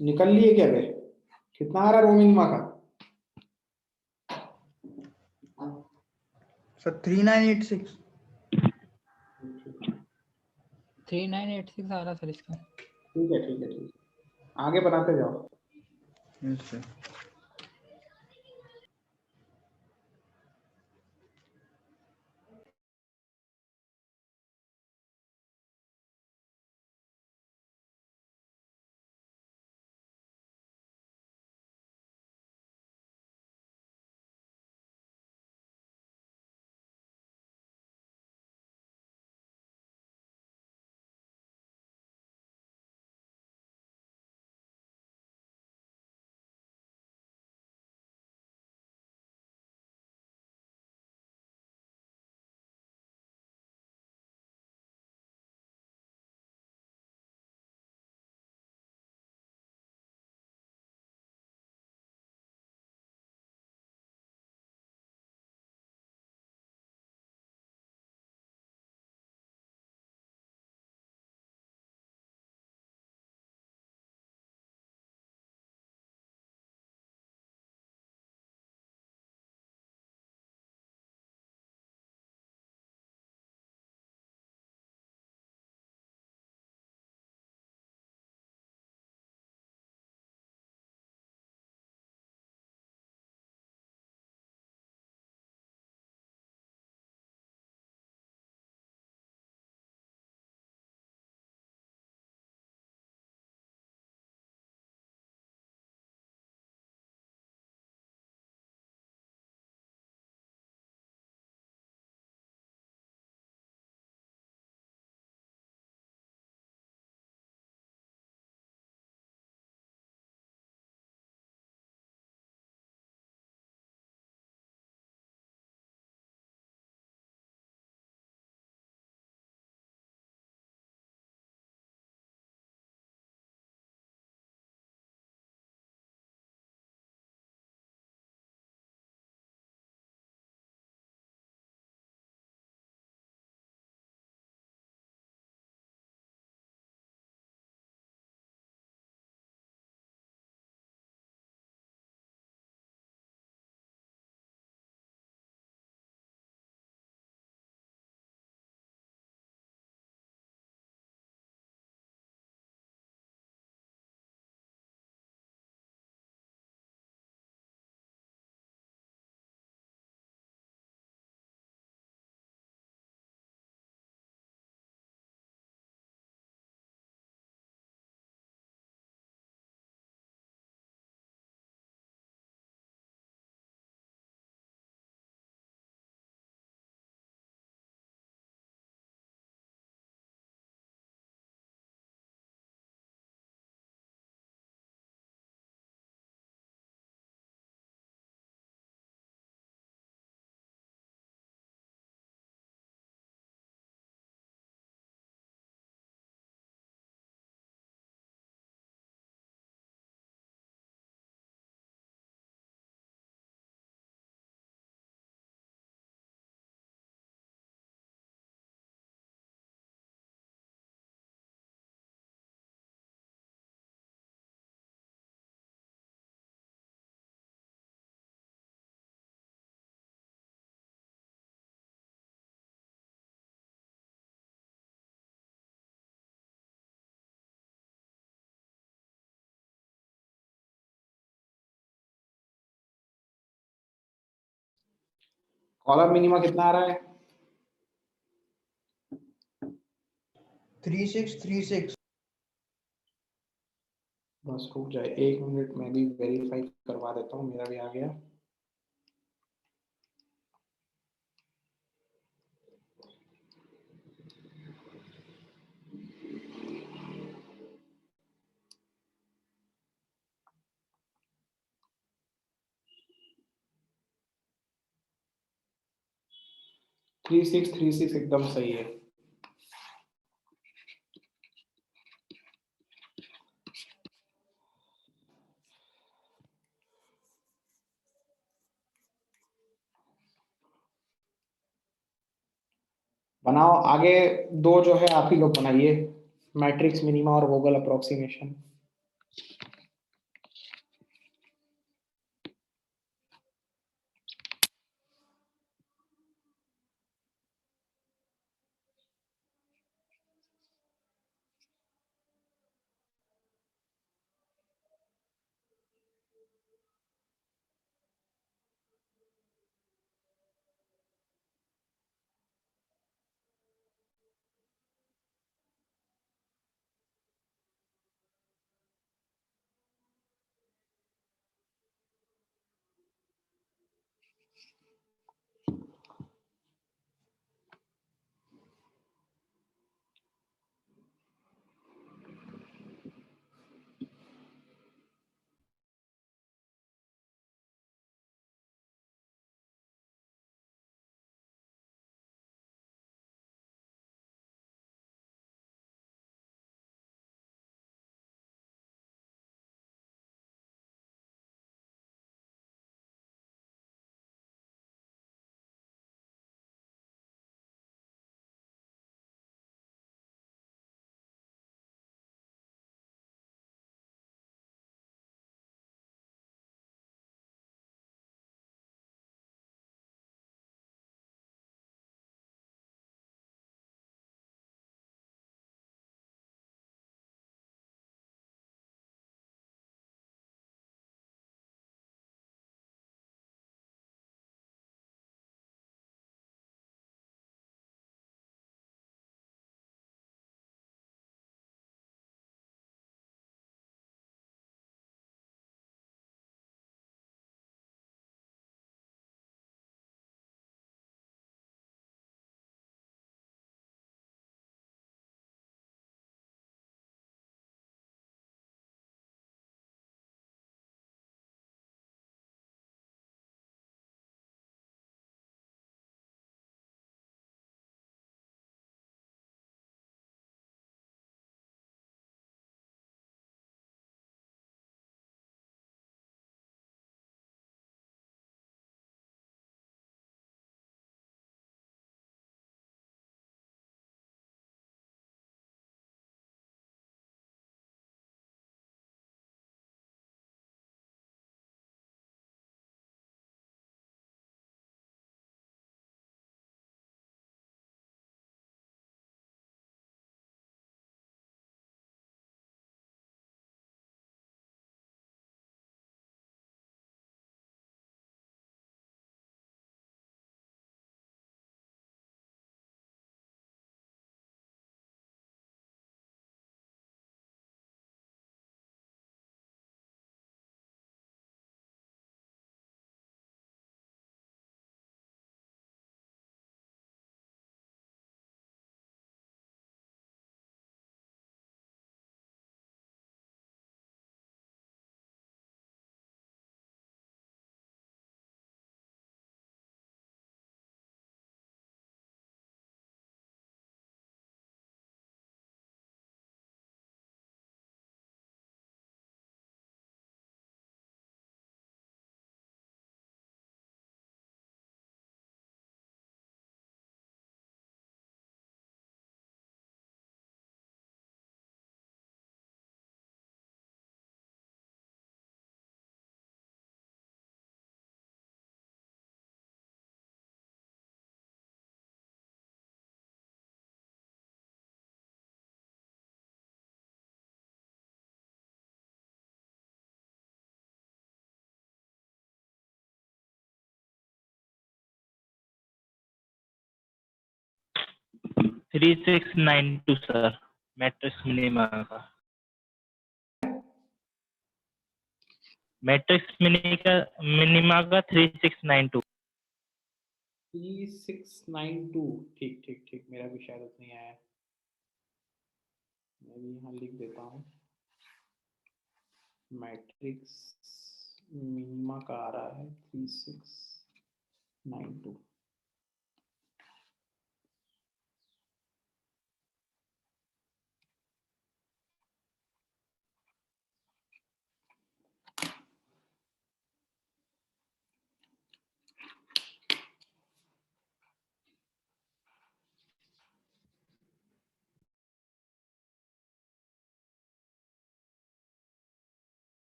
निकल लिए क्या बे? कितना आ रहा रो मिनिमा का? सर 3986। 3986 आ रहा सर इसका। ठीक है ठीक है ठीक है, आगे बनाते जाओ। Yes sir. कॉलम मिनिमा कितना आ रहा है? 3636। बस रुक जाए 1 मिनट, मैं भी वेरीफाई करवा देता हूँ, मेरा भी आ गया। थ्री सिक्स एकदम सही है। बनाओ आगे। दो जो है आप ही लोग बनाइए, मैट्रिक्स मिनिमा और Vogel approximation. Three six nine two sir, matrix minima का। मैट्रिक्स मिनिमा का 3692। 3692। ठीक ठीक ठीक, मेरा भी शायद उतना ही आया है। मैं भी यहाँ लिख देता हूँ, मैट्रिक्स मिनिमा का आ रहा है 3692।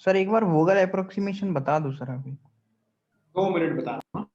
सर एक बार वोगल अप्रोक्सीमेशन बता दो सर अभी। 2 मिनट बता रहा हूँ।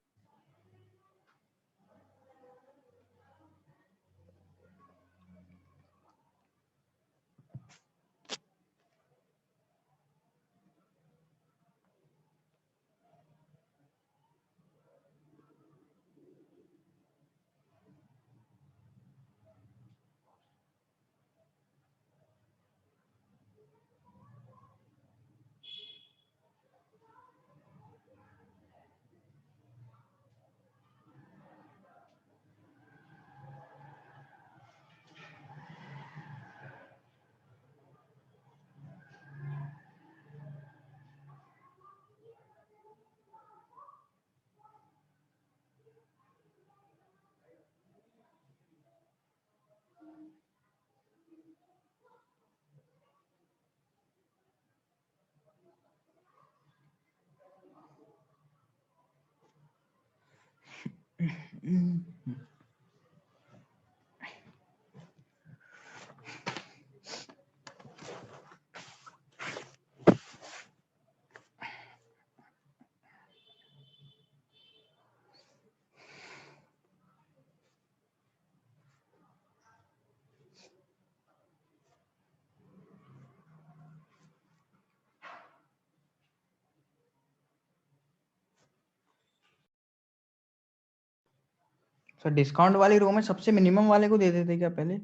सर डिस्काउंट वाली रो में सबसे मिनिमम वाले को दे देते क्या पहले?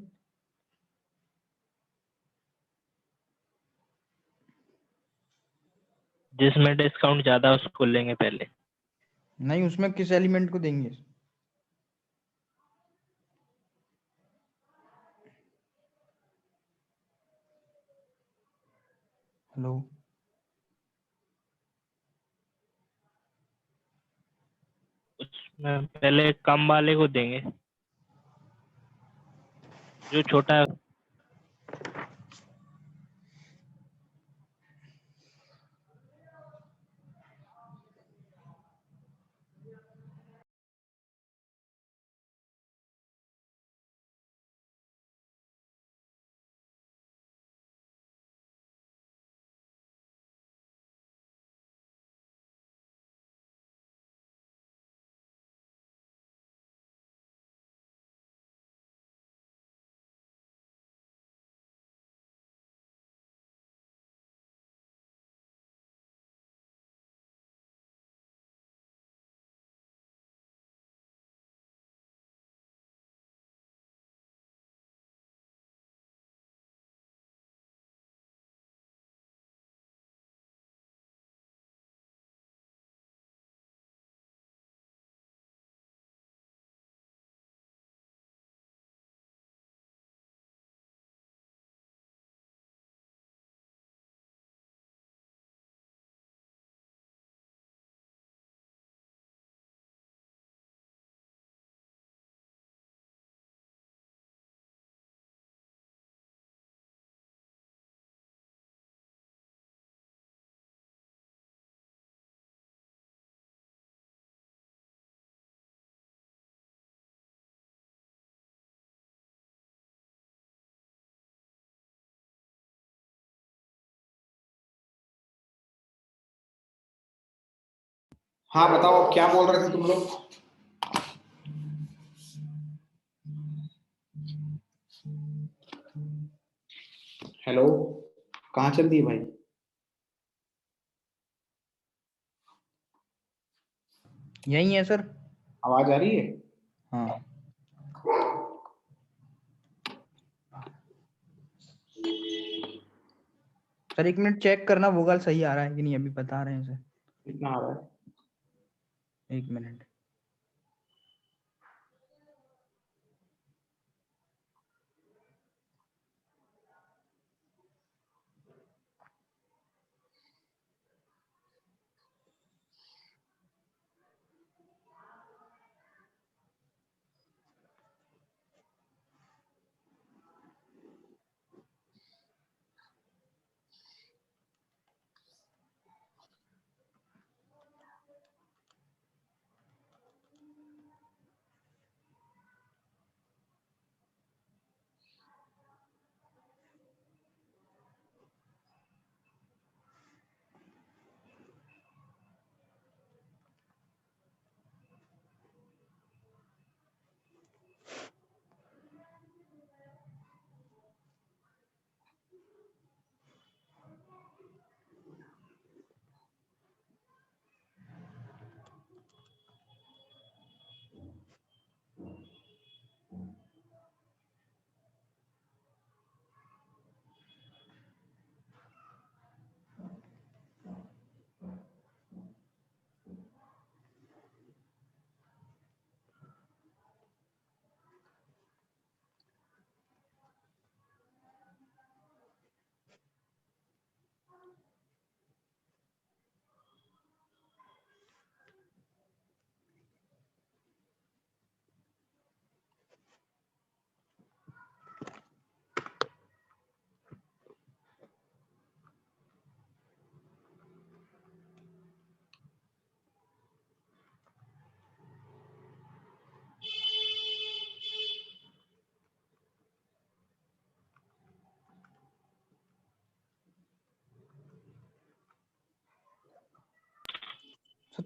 जिसमें डिस्काउंट ज्यादा उसको लेंगे पहले। नहीं, उसमें किस एलिमेंट को देंगे? हेलो उसमें पहले कम वाले को देंगे, जो छोटा है। हाँ बताओ, क्या बोल रहे थे तुम लोग? हेलो, कहाँ चल दी भाई? यही है सर। आवाज आ रही है? हाँ सर, एक मिनट चेक करना वोगल सही आ रहा है कि नहीं, अभी बता रहे हैं सर। कितना आ रहा है? एक मिनट।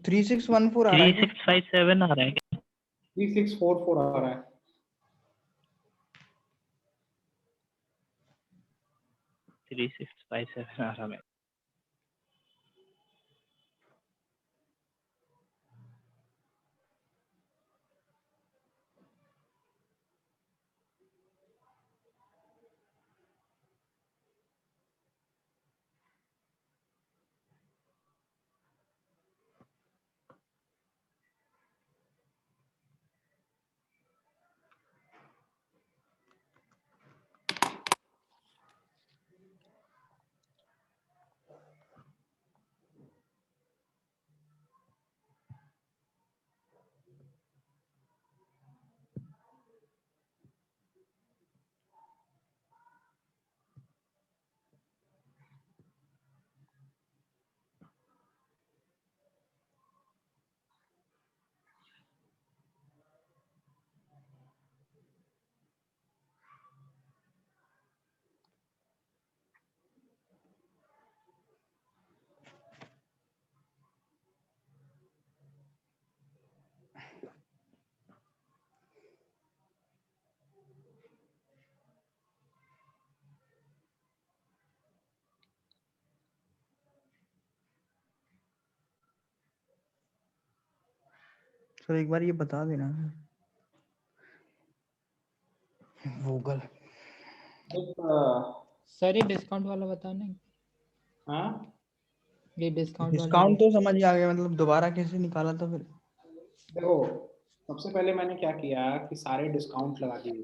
3614 आ रहा है क्या? 3657 आ रहा है क्या? 3644 आ रहा है। 3657 आ रहा है। सर एक बार ये बता देना गूगल। सर ये डिस्काउंट वाला बताना। हाँ ये डिस्काउंट वाला डिस्काउंट तो समझ आ गया, मतलब दोबारा कैसे निकाला था फिर? देखो, सबसे पहले मैंने क्या किया कि सारे डिस्काउंट लगा दिए।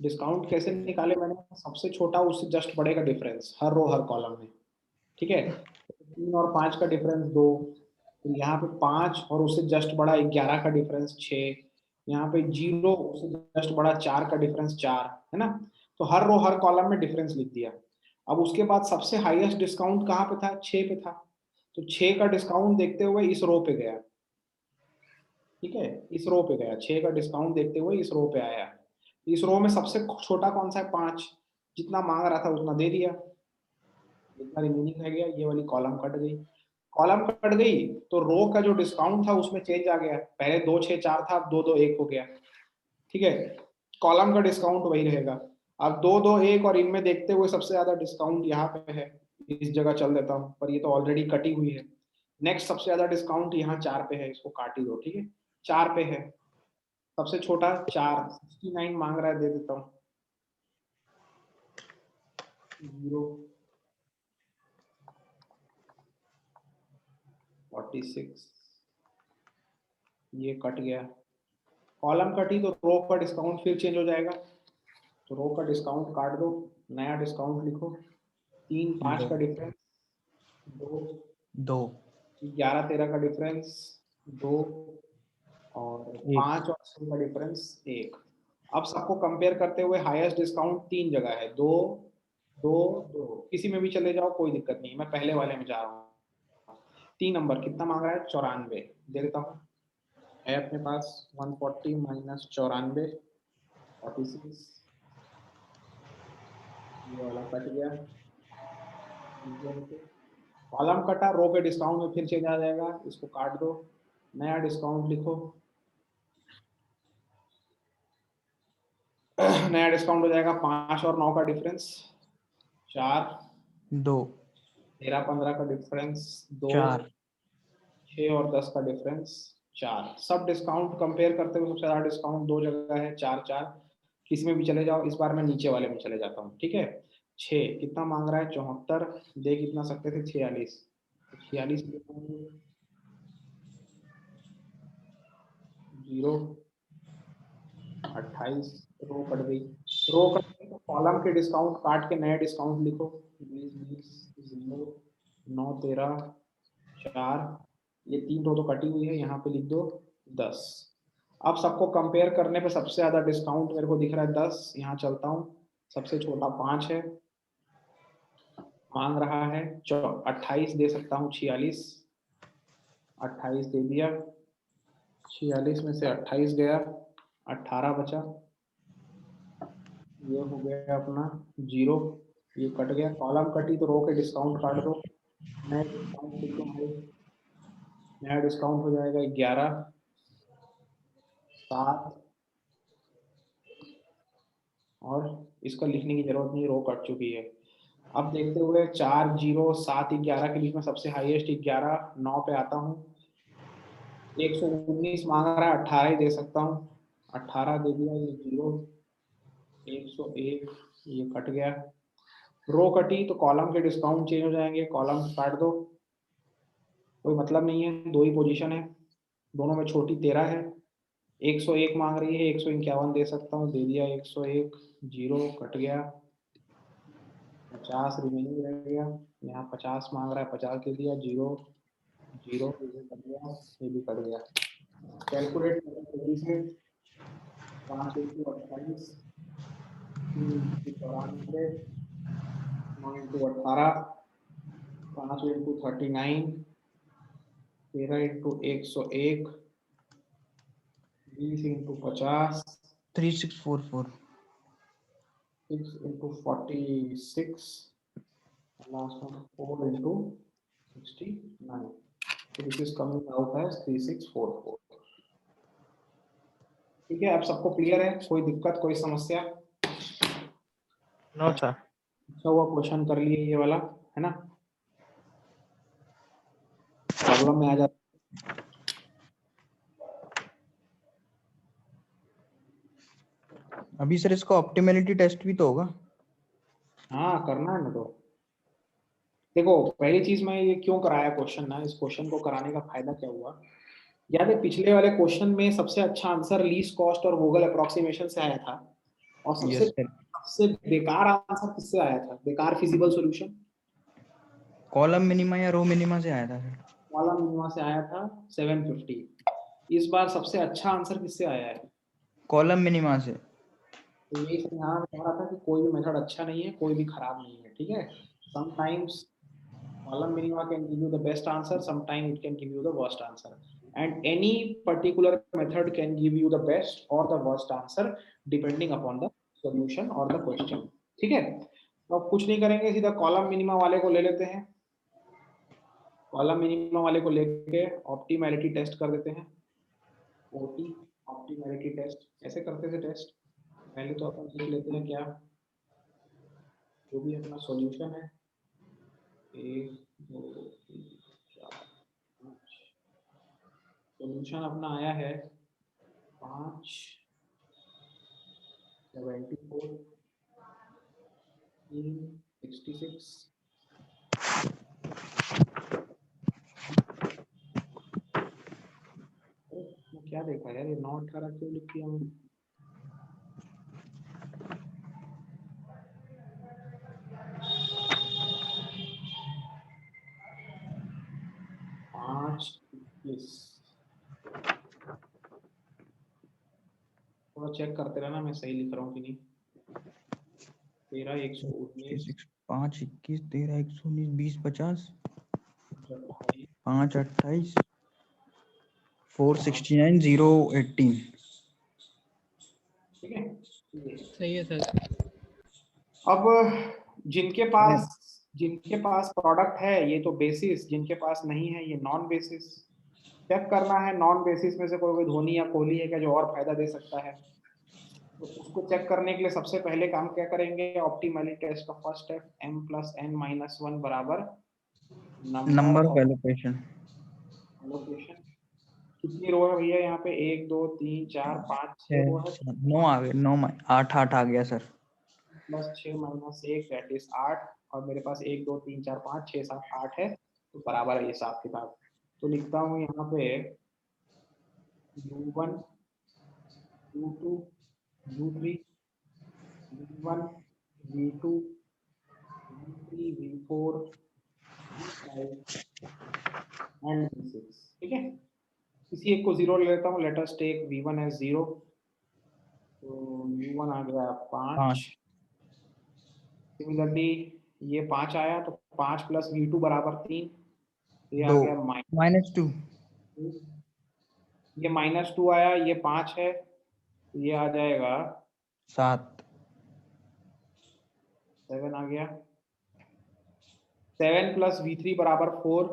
डिस्काउंट कैसे निकाले मैंने? सबसे छोटा उससे जस्ट बड़े का डिफरेंस हर रो हर कॉलम में, ठीक है। 3 और 5 का डिफरेंस 2, तो यहाँ पे 5 और उससे जस्ट बड़ा 11 का डिफरेंस 6, यहाँ पे 0 उससे जस्ट बड़ा 4 का डिफरेंस 4, है ना। तो हर रो हर कॉलम में डिफरेंस लिख दिया। अब उसके बाद सबसे हाईएस्ट डिस्काउंट कहाँ पे था? 6 पे था। तो 6 का डिस्काउंट देखते हुए इस रो पे गया, ठीक है, इस रो पे गया। 6 का डिस्काउंट देखते हुए इस रो पे आया। इस रो में सबसे छोटा कौन सा है? 5। जितना मांग रहा था उतना दे दिया, जितना रिमेनिंग रह गया ये वाली कॉलम कट गई। कॉलम कट गई तो रो का जो डिस्काउंट था उसमें चेंज आ गया। पहले 2 6 4 था, अब 2 2 1 हो गया, ठीक है। कॉलम का डिस्काउंट वही रहेगा। अब 2 2 1 और इनमें देखते हुए सबसे ज्यादा डिस्काउंट यहाँ पे है, इस जगह चल देता हूँ, पर ये तो ऑलरेडी कटी हुई है। नेक्स्ट सबसे ज्यादा डिस्काउंट यहाँ 4 पे है, इसको काट ही दो, ठीक है। 4 पे है सबसे छोटा 4, 69 मांग रहा है, दे देता हूँ। 0 46, ये कट गया। कॉलम कटी तो रो का डिस्काउंट फिर चेंज हो जाएगा, तो रो का डिस्काउंट काट दो, नया डिस्काउंट लिखो। 3 5 का डिफरेंस 2, 2 11 13 का डिफरेंस 2, और 5 और 6 का डिफरेंस 1। अब सबको कंपेयर करते हुए हाईएस्ट डिस्काउंट 3 जगह है, 2 2 2, किसी में भी चले जाओ कोई दिक्कत नहीं, मैं पहले वाले में जा रहा हूँ। 3 नंबर कितना मांग रहा है? 94, दे देता हूँ। है अपने पास 140 माइनस 94, 46, ये वाला कट गया। कॉलम कटा, रो पे डिस्काउंट में फिर चेंज आ जाएगा, इसको काट दो, नया डिस्काउंट लिखो। नया डिस्काउंट हो जाएगा 5 और 9 का डिफरेंस 4, 2 13 15 का डिफरेंस 2, 4 6 और 10 का डिफरेंस 4। सब डिस्काउंट कंपेयर करते हुए सबसे ज्यादा डिस्काउंट 2 जगह है, 4 4, किसी में भी चले जाओ। इस बार मैं नीचे वाले में चले जाता हूँ, ठीक है। 6 कितना मांग रहा है? 74, दे कितना सकते थे? 46, 46 0 28, रो कट गई। रो कट गई तो कॉलम के डिस्काउंट काट के नया डिस्काउंट लिखो। 20 20 0 9 13 4, ये 3 रो तो कटी हुई है, यहाँ पे लिख दो 10। अब सबको कंपेयर करने पे सबसे ज्यादा डिस्काउंट मेरे को दिख रहा है 10, यहाँ चलता हूँ। सबसे छोटा 5 है, मांग रहा है 28, दे सकता हूँ 46, 28 दे दिया। 46 में से 28 गया, 18 बचा, ये हो गया अपना 0, ये कट गया। कॉलम कटी तो रो के डिस्काउंट काट दो, नए डिस्काउंट लिखो भाई। नया डिस्काउंट हो जाएगा 11, 7 और इसका लिखने की जरूरत नहीं, रो कट चुकी है। अब देखते हुए 4, 0, 7, 11 के बीच में सबसे हाईएस्ट 11, 9 पे आता हूँ। 119 मांग रहा है, 18 ही दे सकता हूँ, 18 दे दिया, ये 0, 101 ये कट गया। रो कटी तो कॉलम के डिस्काउंट चेंज हो जाएंगे, कॉलम काट दो, कोई मतलब नहीं है, दो ही पोजीशन है, दोनों में छोटी 13 है। 101 मांग रही है, 151 दे सकता हूँ, दे दिया 101, 0 कट गया, 50 रिमेनिंग रह गया। यहाँ 50 मांग रहा है, 50 दे दिया, 0, 0 ये कट गया, ये भी कट गया। कैलकुलेट जल्दी से, 5 into 28, 3 into 94, 9 into 18, 5 into 39, 13 into 101, 20 into 50, 3644 6 into 46, last one 4 into 69. So this is coming out as 3644. ठीक है, अब सबको क्लियर है, कोई दिक्कत कोई समस्या? No sir. अच्छा हुआ क्वेश्चन कर लिए ये वाला, है ना, प्रॉब्लम में आ जाता। अभी सर इसका ऑप्टिमैलिटी टेस्ट भी तो होगा। हाँ करना है ना, तो देखो पहली चीज मैं ये क्यों कराया क्वेश्चन ना, इस क्वेश्चन को कराने का फायदा क्या हुआ, याद है पिछले वाले क्वेश्चन में सबसे अच्छा आंसर लीस्ट कॉस्ट और वोगल अप्रोक्सीमेशन से आया था, और सबसे यस सर। सबसे बेकार आंसर किससे आया था, बेकार फिजिबल सॉल्यूशन कॉलम मिनिमा या रो मिनिमा से आया था सर। वाला मिनिमा से आया था 750। इस बार सबसे अच्छा आंसर किससे आया है? कॉलम मिनिमा से। तो यही समझाना चाह रहा था कि कोई भी मेथड अच्छा नहीं है, कोई भी खराब नहीं है, ठीक है। Sometimes column minima can give you the best answer, sometimes it can give you the worst answer, and any particular method can give you the best or the worst answer depending upon the solution or the question, ठीक है। तो अब कुछ नहीं करेंगे, सीधा column minima वाले को ले लेते हैं, कॉलम मिनिमा वाले को लेके ऑप्टिमैलिटी टेस्ट कर देते हैं। ओटी ऑप्टिमैलिटी टेस्ट ऐसे करते थे टेस्ट, पहले तो अपन देख लेते हैं क्या जो भी अपना सॉल्यूशन है, 1 2 3 4 5, सॉल्यूशन अपना आया है 5 74 3 66। मैं क्या देखा यार, ये 9 18 क्यों लिख दिया मैंने? थोड़ा चेक करते रहना मैं सही लिख रहा हूँ कि नहीं। 13 119 5 21 13 119 20 50 28 5 28 469 0 18। ठीक है। सही है सर। अब जिनके पास प्रोडक्ट है ये तो बेसिस, जिनके पास नहीं है ये नॉन बेसिस। चेक करना है नॉन बेसिस में से कोई धोनी या कोहली है क्या जो और फायदा दे सकता है, तो उसको चेक करने के लिए सबसे पहले काम क्या करेंगे, ऑप्टिमैलिटी टेस्ट का फर्स्ट स्टेप m + n - 1 बराबर नंबर ऑफ एलोकेशन। कितनी रो है भैया यहाँ पे, 1 2 3 4 5 6 रो है, 9 आ गए, 9 8 8 आ गया सर। प्लस 6 - 1 दैट इज 8, और मेरे पास 1 2 3 4 5 6 7 8 है, तो बराबर है ये हिसाब किताब। तो लिखता हूँ यहाँ पे u1 u2 u3 v1 v2 v3 v4 v5 and v6, ठीक है। किसी एक को 0 ले लेता हूँ, let us take v1 as 0, तो u1 आ गया 5। सिमिलरली ये 5 आया, तो 5 + v2 बराबर 3, ये आ 2 गया -2। ये -2 आया, ये 5 है, तो ये आ जाएगा 7 7 आ गया। 7 + v3 बराबर 4,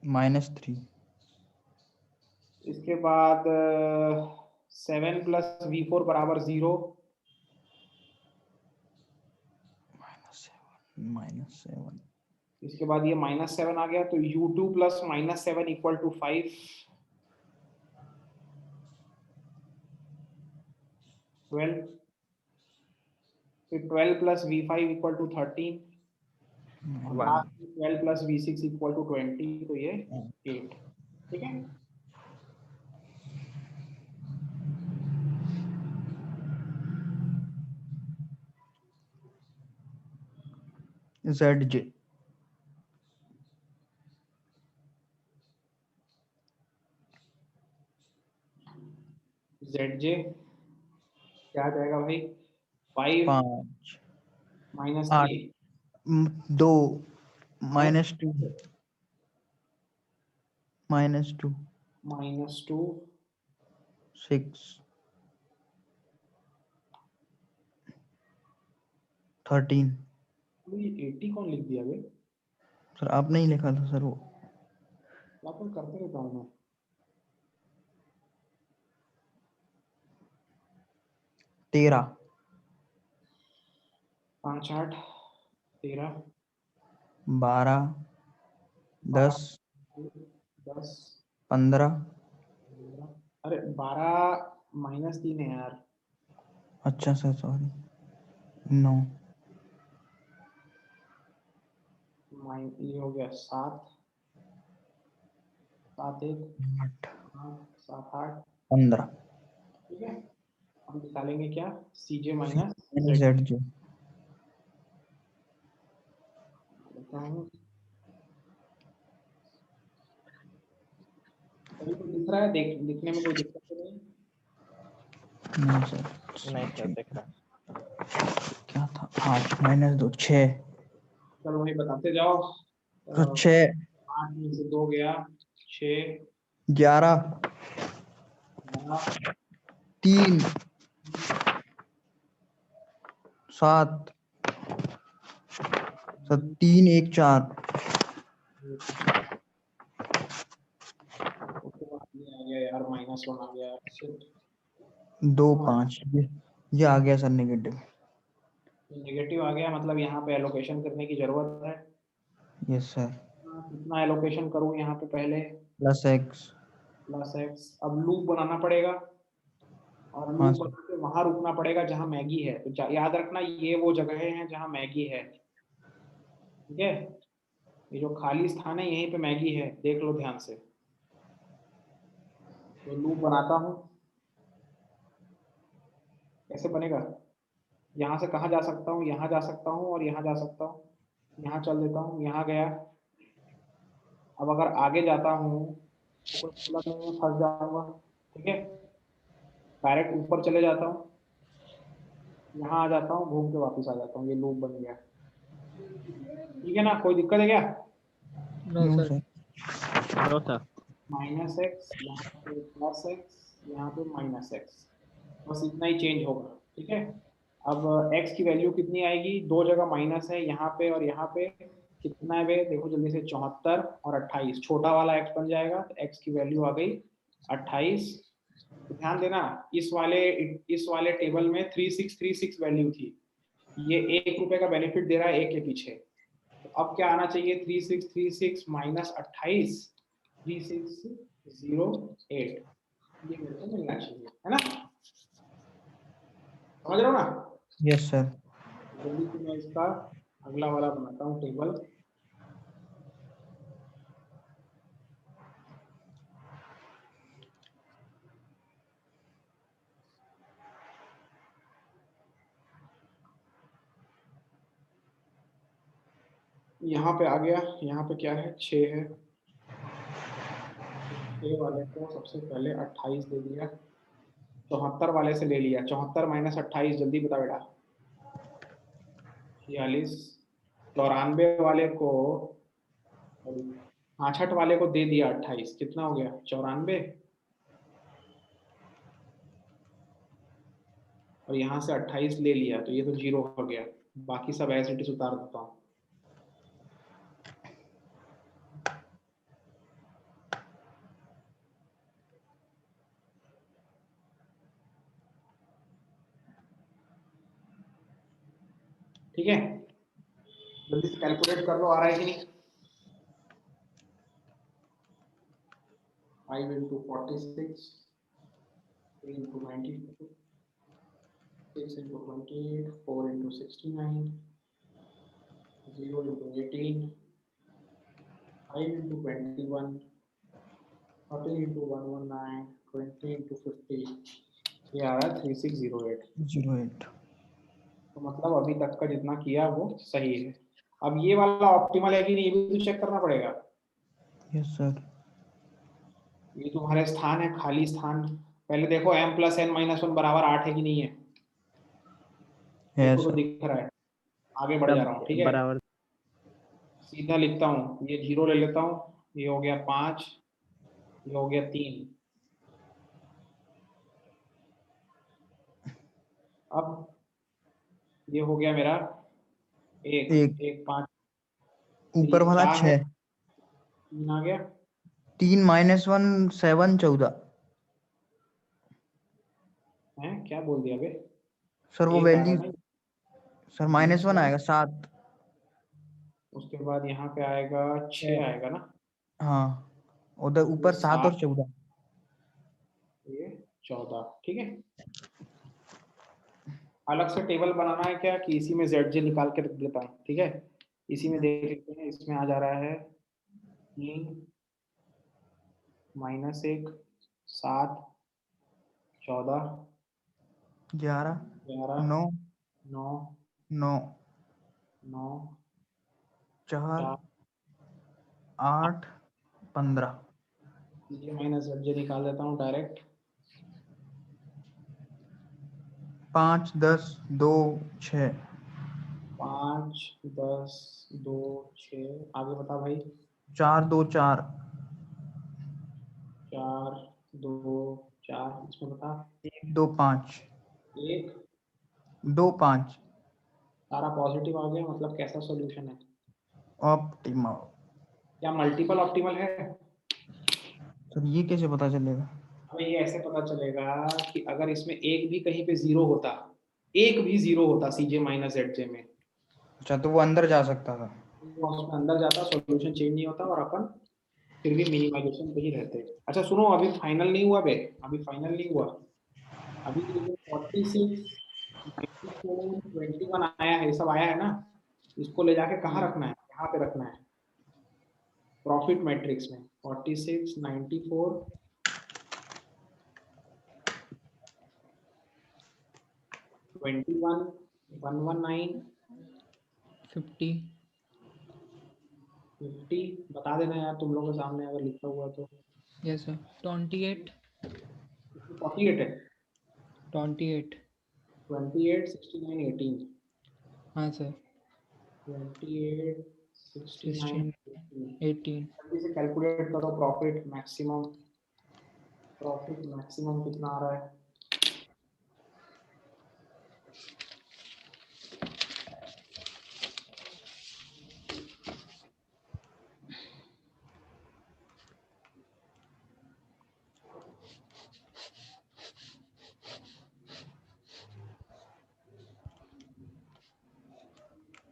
-3 इसके बाद 7 प्लस V4 बराबर 0। -7 इसके बाद ये -7 आ गया तो U2 प्लस -7 इक्वल टू 5। 12। फिर 12 प्लस V5 इक्वल टू 13 और लास्ट में 12 प्लस V6 इक्वल टू 20, तो ये 8। ठीक है, ZJ ZJ क्या आ जाएगा भाई? 5 5 -3 2 -2 -2 -2 6 13 ये 80 कौन लिख दिया बे? सर आपने ही लिखा था सर वो। क्या तो करते रहता हूँ मैं। 13 5 8 13 12 10 10 15 अरे 12 -3 है यार। अच्छा सर सॉरी 9 ये हो गया 7 7 1 8 7 8। 15 ठीक है, हम निकालेंगे क्या? CJ माइनस ZJ लेता हूँ। अभी तो दिख रहा है, दिखने में कोई दिक्कत तो नहीं? नहीं सर नहीं सर देख रहा। क्या था 8 -2 6 चलो भाई बताते जाओ। तो 6 8 में से 2 गया, 6 11 3 7 सर 3 1 4 ये आ गया यार, -1 आ गया। Shit. 2 5 ये आ गया सर नेगेटिव। नेगेटिव आ गया मतलब यहाँ पे एलोकेशन करने की जरूरत है। यस सर कितना एलोकेशन करूँ यहाँ पे? पहले +x +x। अब लूप बनाना पड़ेगा और हाँ लूप सर बना के वहां रुकना पड़ेगा जहाँ मैगी है। तो याद रखना ये वो जगह हैं जहाँ मैगी है। ठीक है, ये जो खाली स्थान है यहीं पे मैगी है, देख लो ध्यान से। तो लूप बनाता हूँ, कैसे बनेगा? यहाँ से कहाँ जा सकता हूँ? यहाँ जा सकता हूँ और यहाँ जा सकता हूँ। यहाँ चल देता हूँ, यहाँ गया। अब अगर आगे जाता हूँ तो कोई मतलब नहीं है, फंस जाऊंगा। ठीक है, डायरेक्ट ऊपर चले जाता हूँ, यहाँ आ जाता हूँ, घूम के वापस आ जाता हूँ। ये लूप बन गया। ठीक है ना, कोई दिक्कत है क्या? No no sir. Sir no sir. -x यहाँ पे +x यहाँ पे -x, बस इतना ही चेंज होगा। ठीक है, अब x की वैल्यू कितनी आएगी? दो जगह माइनस है, यहाँ पे और यहाँ पे। कितना है बे? देखो जल्दी से, 74 और 28। छोटा वाला x बन जाएगा तो x की वैल्यू आ गई 28। तो ध्यान देना, इस वाले टेबल में 3636 वैल्यू थी। ये ₹1 का बेनिफिट दे रहा है एक के पीछे। तो अब क्या आना चाहिए? 3636 -28 3608। ये मेरे को मिलना चाहिए, है ना? समझ रहे हो ना? यस सर जल्दी से मैं इसका अगला वाला बनाता हूँ टेबल। यहाँ पे आ गया, यहाँ पे क्या है? 6 है। 6 वाले को सबसे पहले 28 दे दिया, 74 वाले से ले लिया। 74 - 28 जल्दी बता बेटा। 46। 94 वाले को, 65 वाले को दे दिया 28। कितना हो गया? 94। और यहाँ से 28 ले लिया तो ये तो 0 हो गया। बाकी सब एज इट इज उतार देता हूँ। ठीक है, जल्दी से कैलकुलेट कर लो, आ रहा है कि नहीं। 5 into 46, 3 into 92, 6 into 28, 4 into 69, 0 into 18, 5 into 21, 30 into 119, 20 into 50, ये आ रहा है 3608। 08। तो मतलब अभी तक का जितना किया वो सही है। अब ये वाला ऑप्टिमल है कि नहीं, ये भी तो चेक करना पड़ेगा। Yes sir. ये तुम्हारे स्थान है, खाली स्थान। पहले देखो m + n - 1 बराबर 8 है कि नहीं है। है देखो तो सर। दिख रहा है। आगे बढ़ जा रहा हूँ, ठीक है। बराबर। सीधा लिखता हूँ, ये 0 ले लेता हूँ, ये हो गया 5, ये हो गया 3। अब ये हो गया मेरा 1 एक। 1 5, ऊपर वाला 4 है, 6। 3 आ गया 3 - 1 7 14। है। क्या बोल दिया बे? सर वो 1 आ रहा वैल्यू, है ना, सर -1, -1 आएगा 7। उसके बाद यहाँ पे आएगा 6 आएगा ना, हाँ, उधर ये ऊपर 7 और 7, 14। ये 14, ठीक है। अलग से टेबल बनाना है क्या, कि इसी में ZJ निकाल के रख देता हूँ, ठीक है। इसी में देख लेते हैं, इसमें आ जा रहा है 3 -1 7 14 11 11 9 9 9 9 4 4, 8 15। ये -ZJ निकाल देता हूँ डायरेक्ट। 5 10 2 6। 5 10 2 6, आगे बता भाई। 4 2 4। 4 2 4, इसमें बता। 1 2 5। 1, 2 5। सारा पॉजिटिव आ गया, मतलब कैसा सॉल्यूशन है? ऑप्टिमल। क्या मल्टीपल ऑप्टिमल है? सर ये कैसे पता चलेगा? हमें ये ऐसे पता चलेगा कि अगर इसमें एक भी कहीं पे 0 होता, एक भी 0 होता CJ - ZJ में, अच्छा, तो वो अंदर जा सकता था। तो उसमें अंदर जाता, सॉल्यूशन चेंज नहीं होता और अपन फिर भी मिनिमाइजेशन पे ही रहते। अच्छा सुनो, अभी फाइनल नहीं हुआ बे, अभी फाइनल नहीं हुआ। अभी ये जो 46 94 21 आया है, ये सब आया है ना, इसको ले जाके कहाँ रखना है? यहाँ पे रखना है प्रॉफिट मैट्रिक्स में। 46 94 21 119 50। 50, बता देना यार तुम लोगों के सामने अगर लिखा हुआ तो। Yes sir. 28। 48 है। 28। 28 69 18, हाँ सर। 28 69 16 18। 18। जल्दी से कैलकुलेट करो प्रॉफिट मैक्सिमम। प्रॉफिट मैक्सिमम कितना आ रहा है?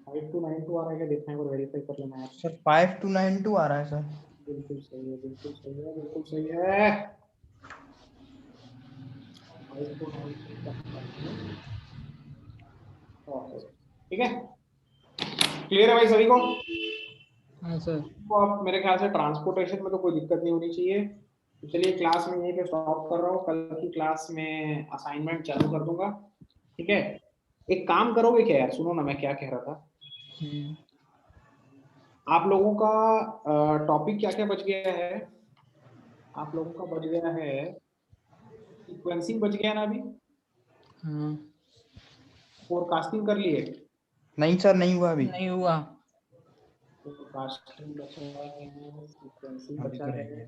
फाइव टू नाइन टू आ रहा है क्या, देखना है, वेरीफाई कर लेना यार। सर 5292 आ रहा है सर। बिल्कुल सही है, बिल्कुल सही है, बिल्कुल सही है। 5292 ठीक है। क्लियर है भाई सभी को? हाँ सर। तो अब मेरे ख्याल से ट्रांसपोर्टेशन में तो कोई दिक्कत नहीं होनी चाहिए। तो चलिए क्लास में यहीं पे स्टॉप कर रहा हूँ, कल की क्लास में असाइनमेंट चालू कर दूंगा, ठीक है। एक काम करोगे क्या यार, सुनो ना मैं क्या कह रहा था। आप लोगों का टॉपिक क्या क्या बच गया है? आप लोगों का बच गया है सीक्वेंसिंग, बच गया ना अभी? हाँ। फोरकास्टिंग कर लिए? नहीं सर, नहीं हुआ अभी। नहीं हुआ। फोरकास्टिंग बचा है, सीक्वेंसिंग अभी बचा तो रह है, गया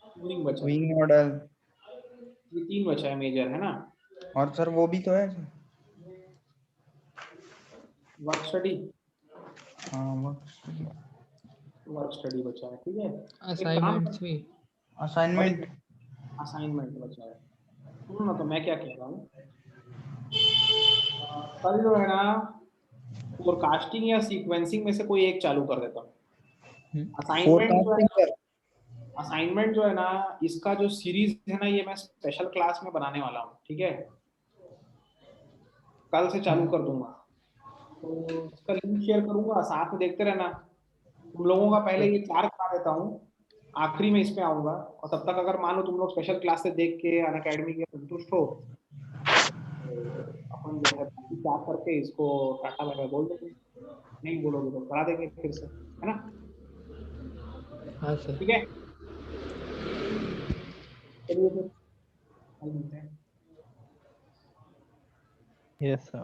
ट्यूनिंग बचा है, विंग मॉडल। ये 3 बचा है मेजर, है ना। और सर वो भी तो है सर। वर्क स्टडी, हाँ, वर्क स्टडी बचा है, ठीक है। एक काम असाइनमेंट्स भी। असाइनमेंट। असाइनमेंट बचा है। सुनो ना, तो मैं क्या कह रहा हूँ, कल जो है ना फोरकास्टिंग या सीक्वेंसिंग में से कोई एक चालू कर देता हूँ। फोरकास्टिंग असाइनमेंट जो है ना, इसका जो सीरीज है ना, ये मैं स्पेशल क्लास में बनाने वाला हूँ, ठीक है? कल से चालू कर दूंगा, तो इसका लिंक शेयर करूंगा, साथ में देखते रहना। तुम लोगों का पहले ये 4 करा देता हूँ, आखिरी में इस पे आऊंगा। और तब तक अगर मान लो तुम लोग स्पेशल क्लास से देख के अनअकैडमी के संतुष्ट हो, तो अपन जो है क्या करके इसको टाटा बाय बाय बोल देंगे। नहीं बोलोगे तो करा देंगे फिर से, है ना? हाँ सर। ठीक है, चलिए फिर कल मिलते हैं। Yes sir.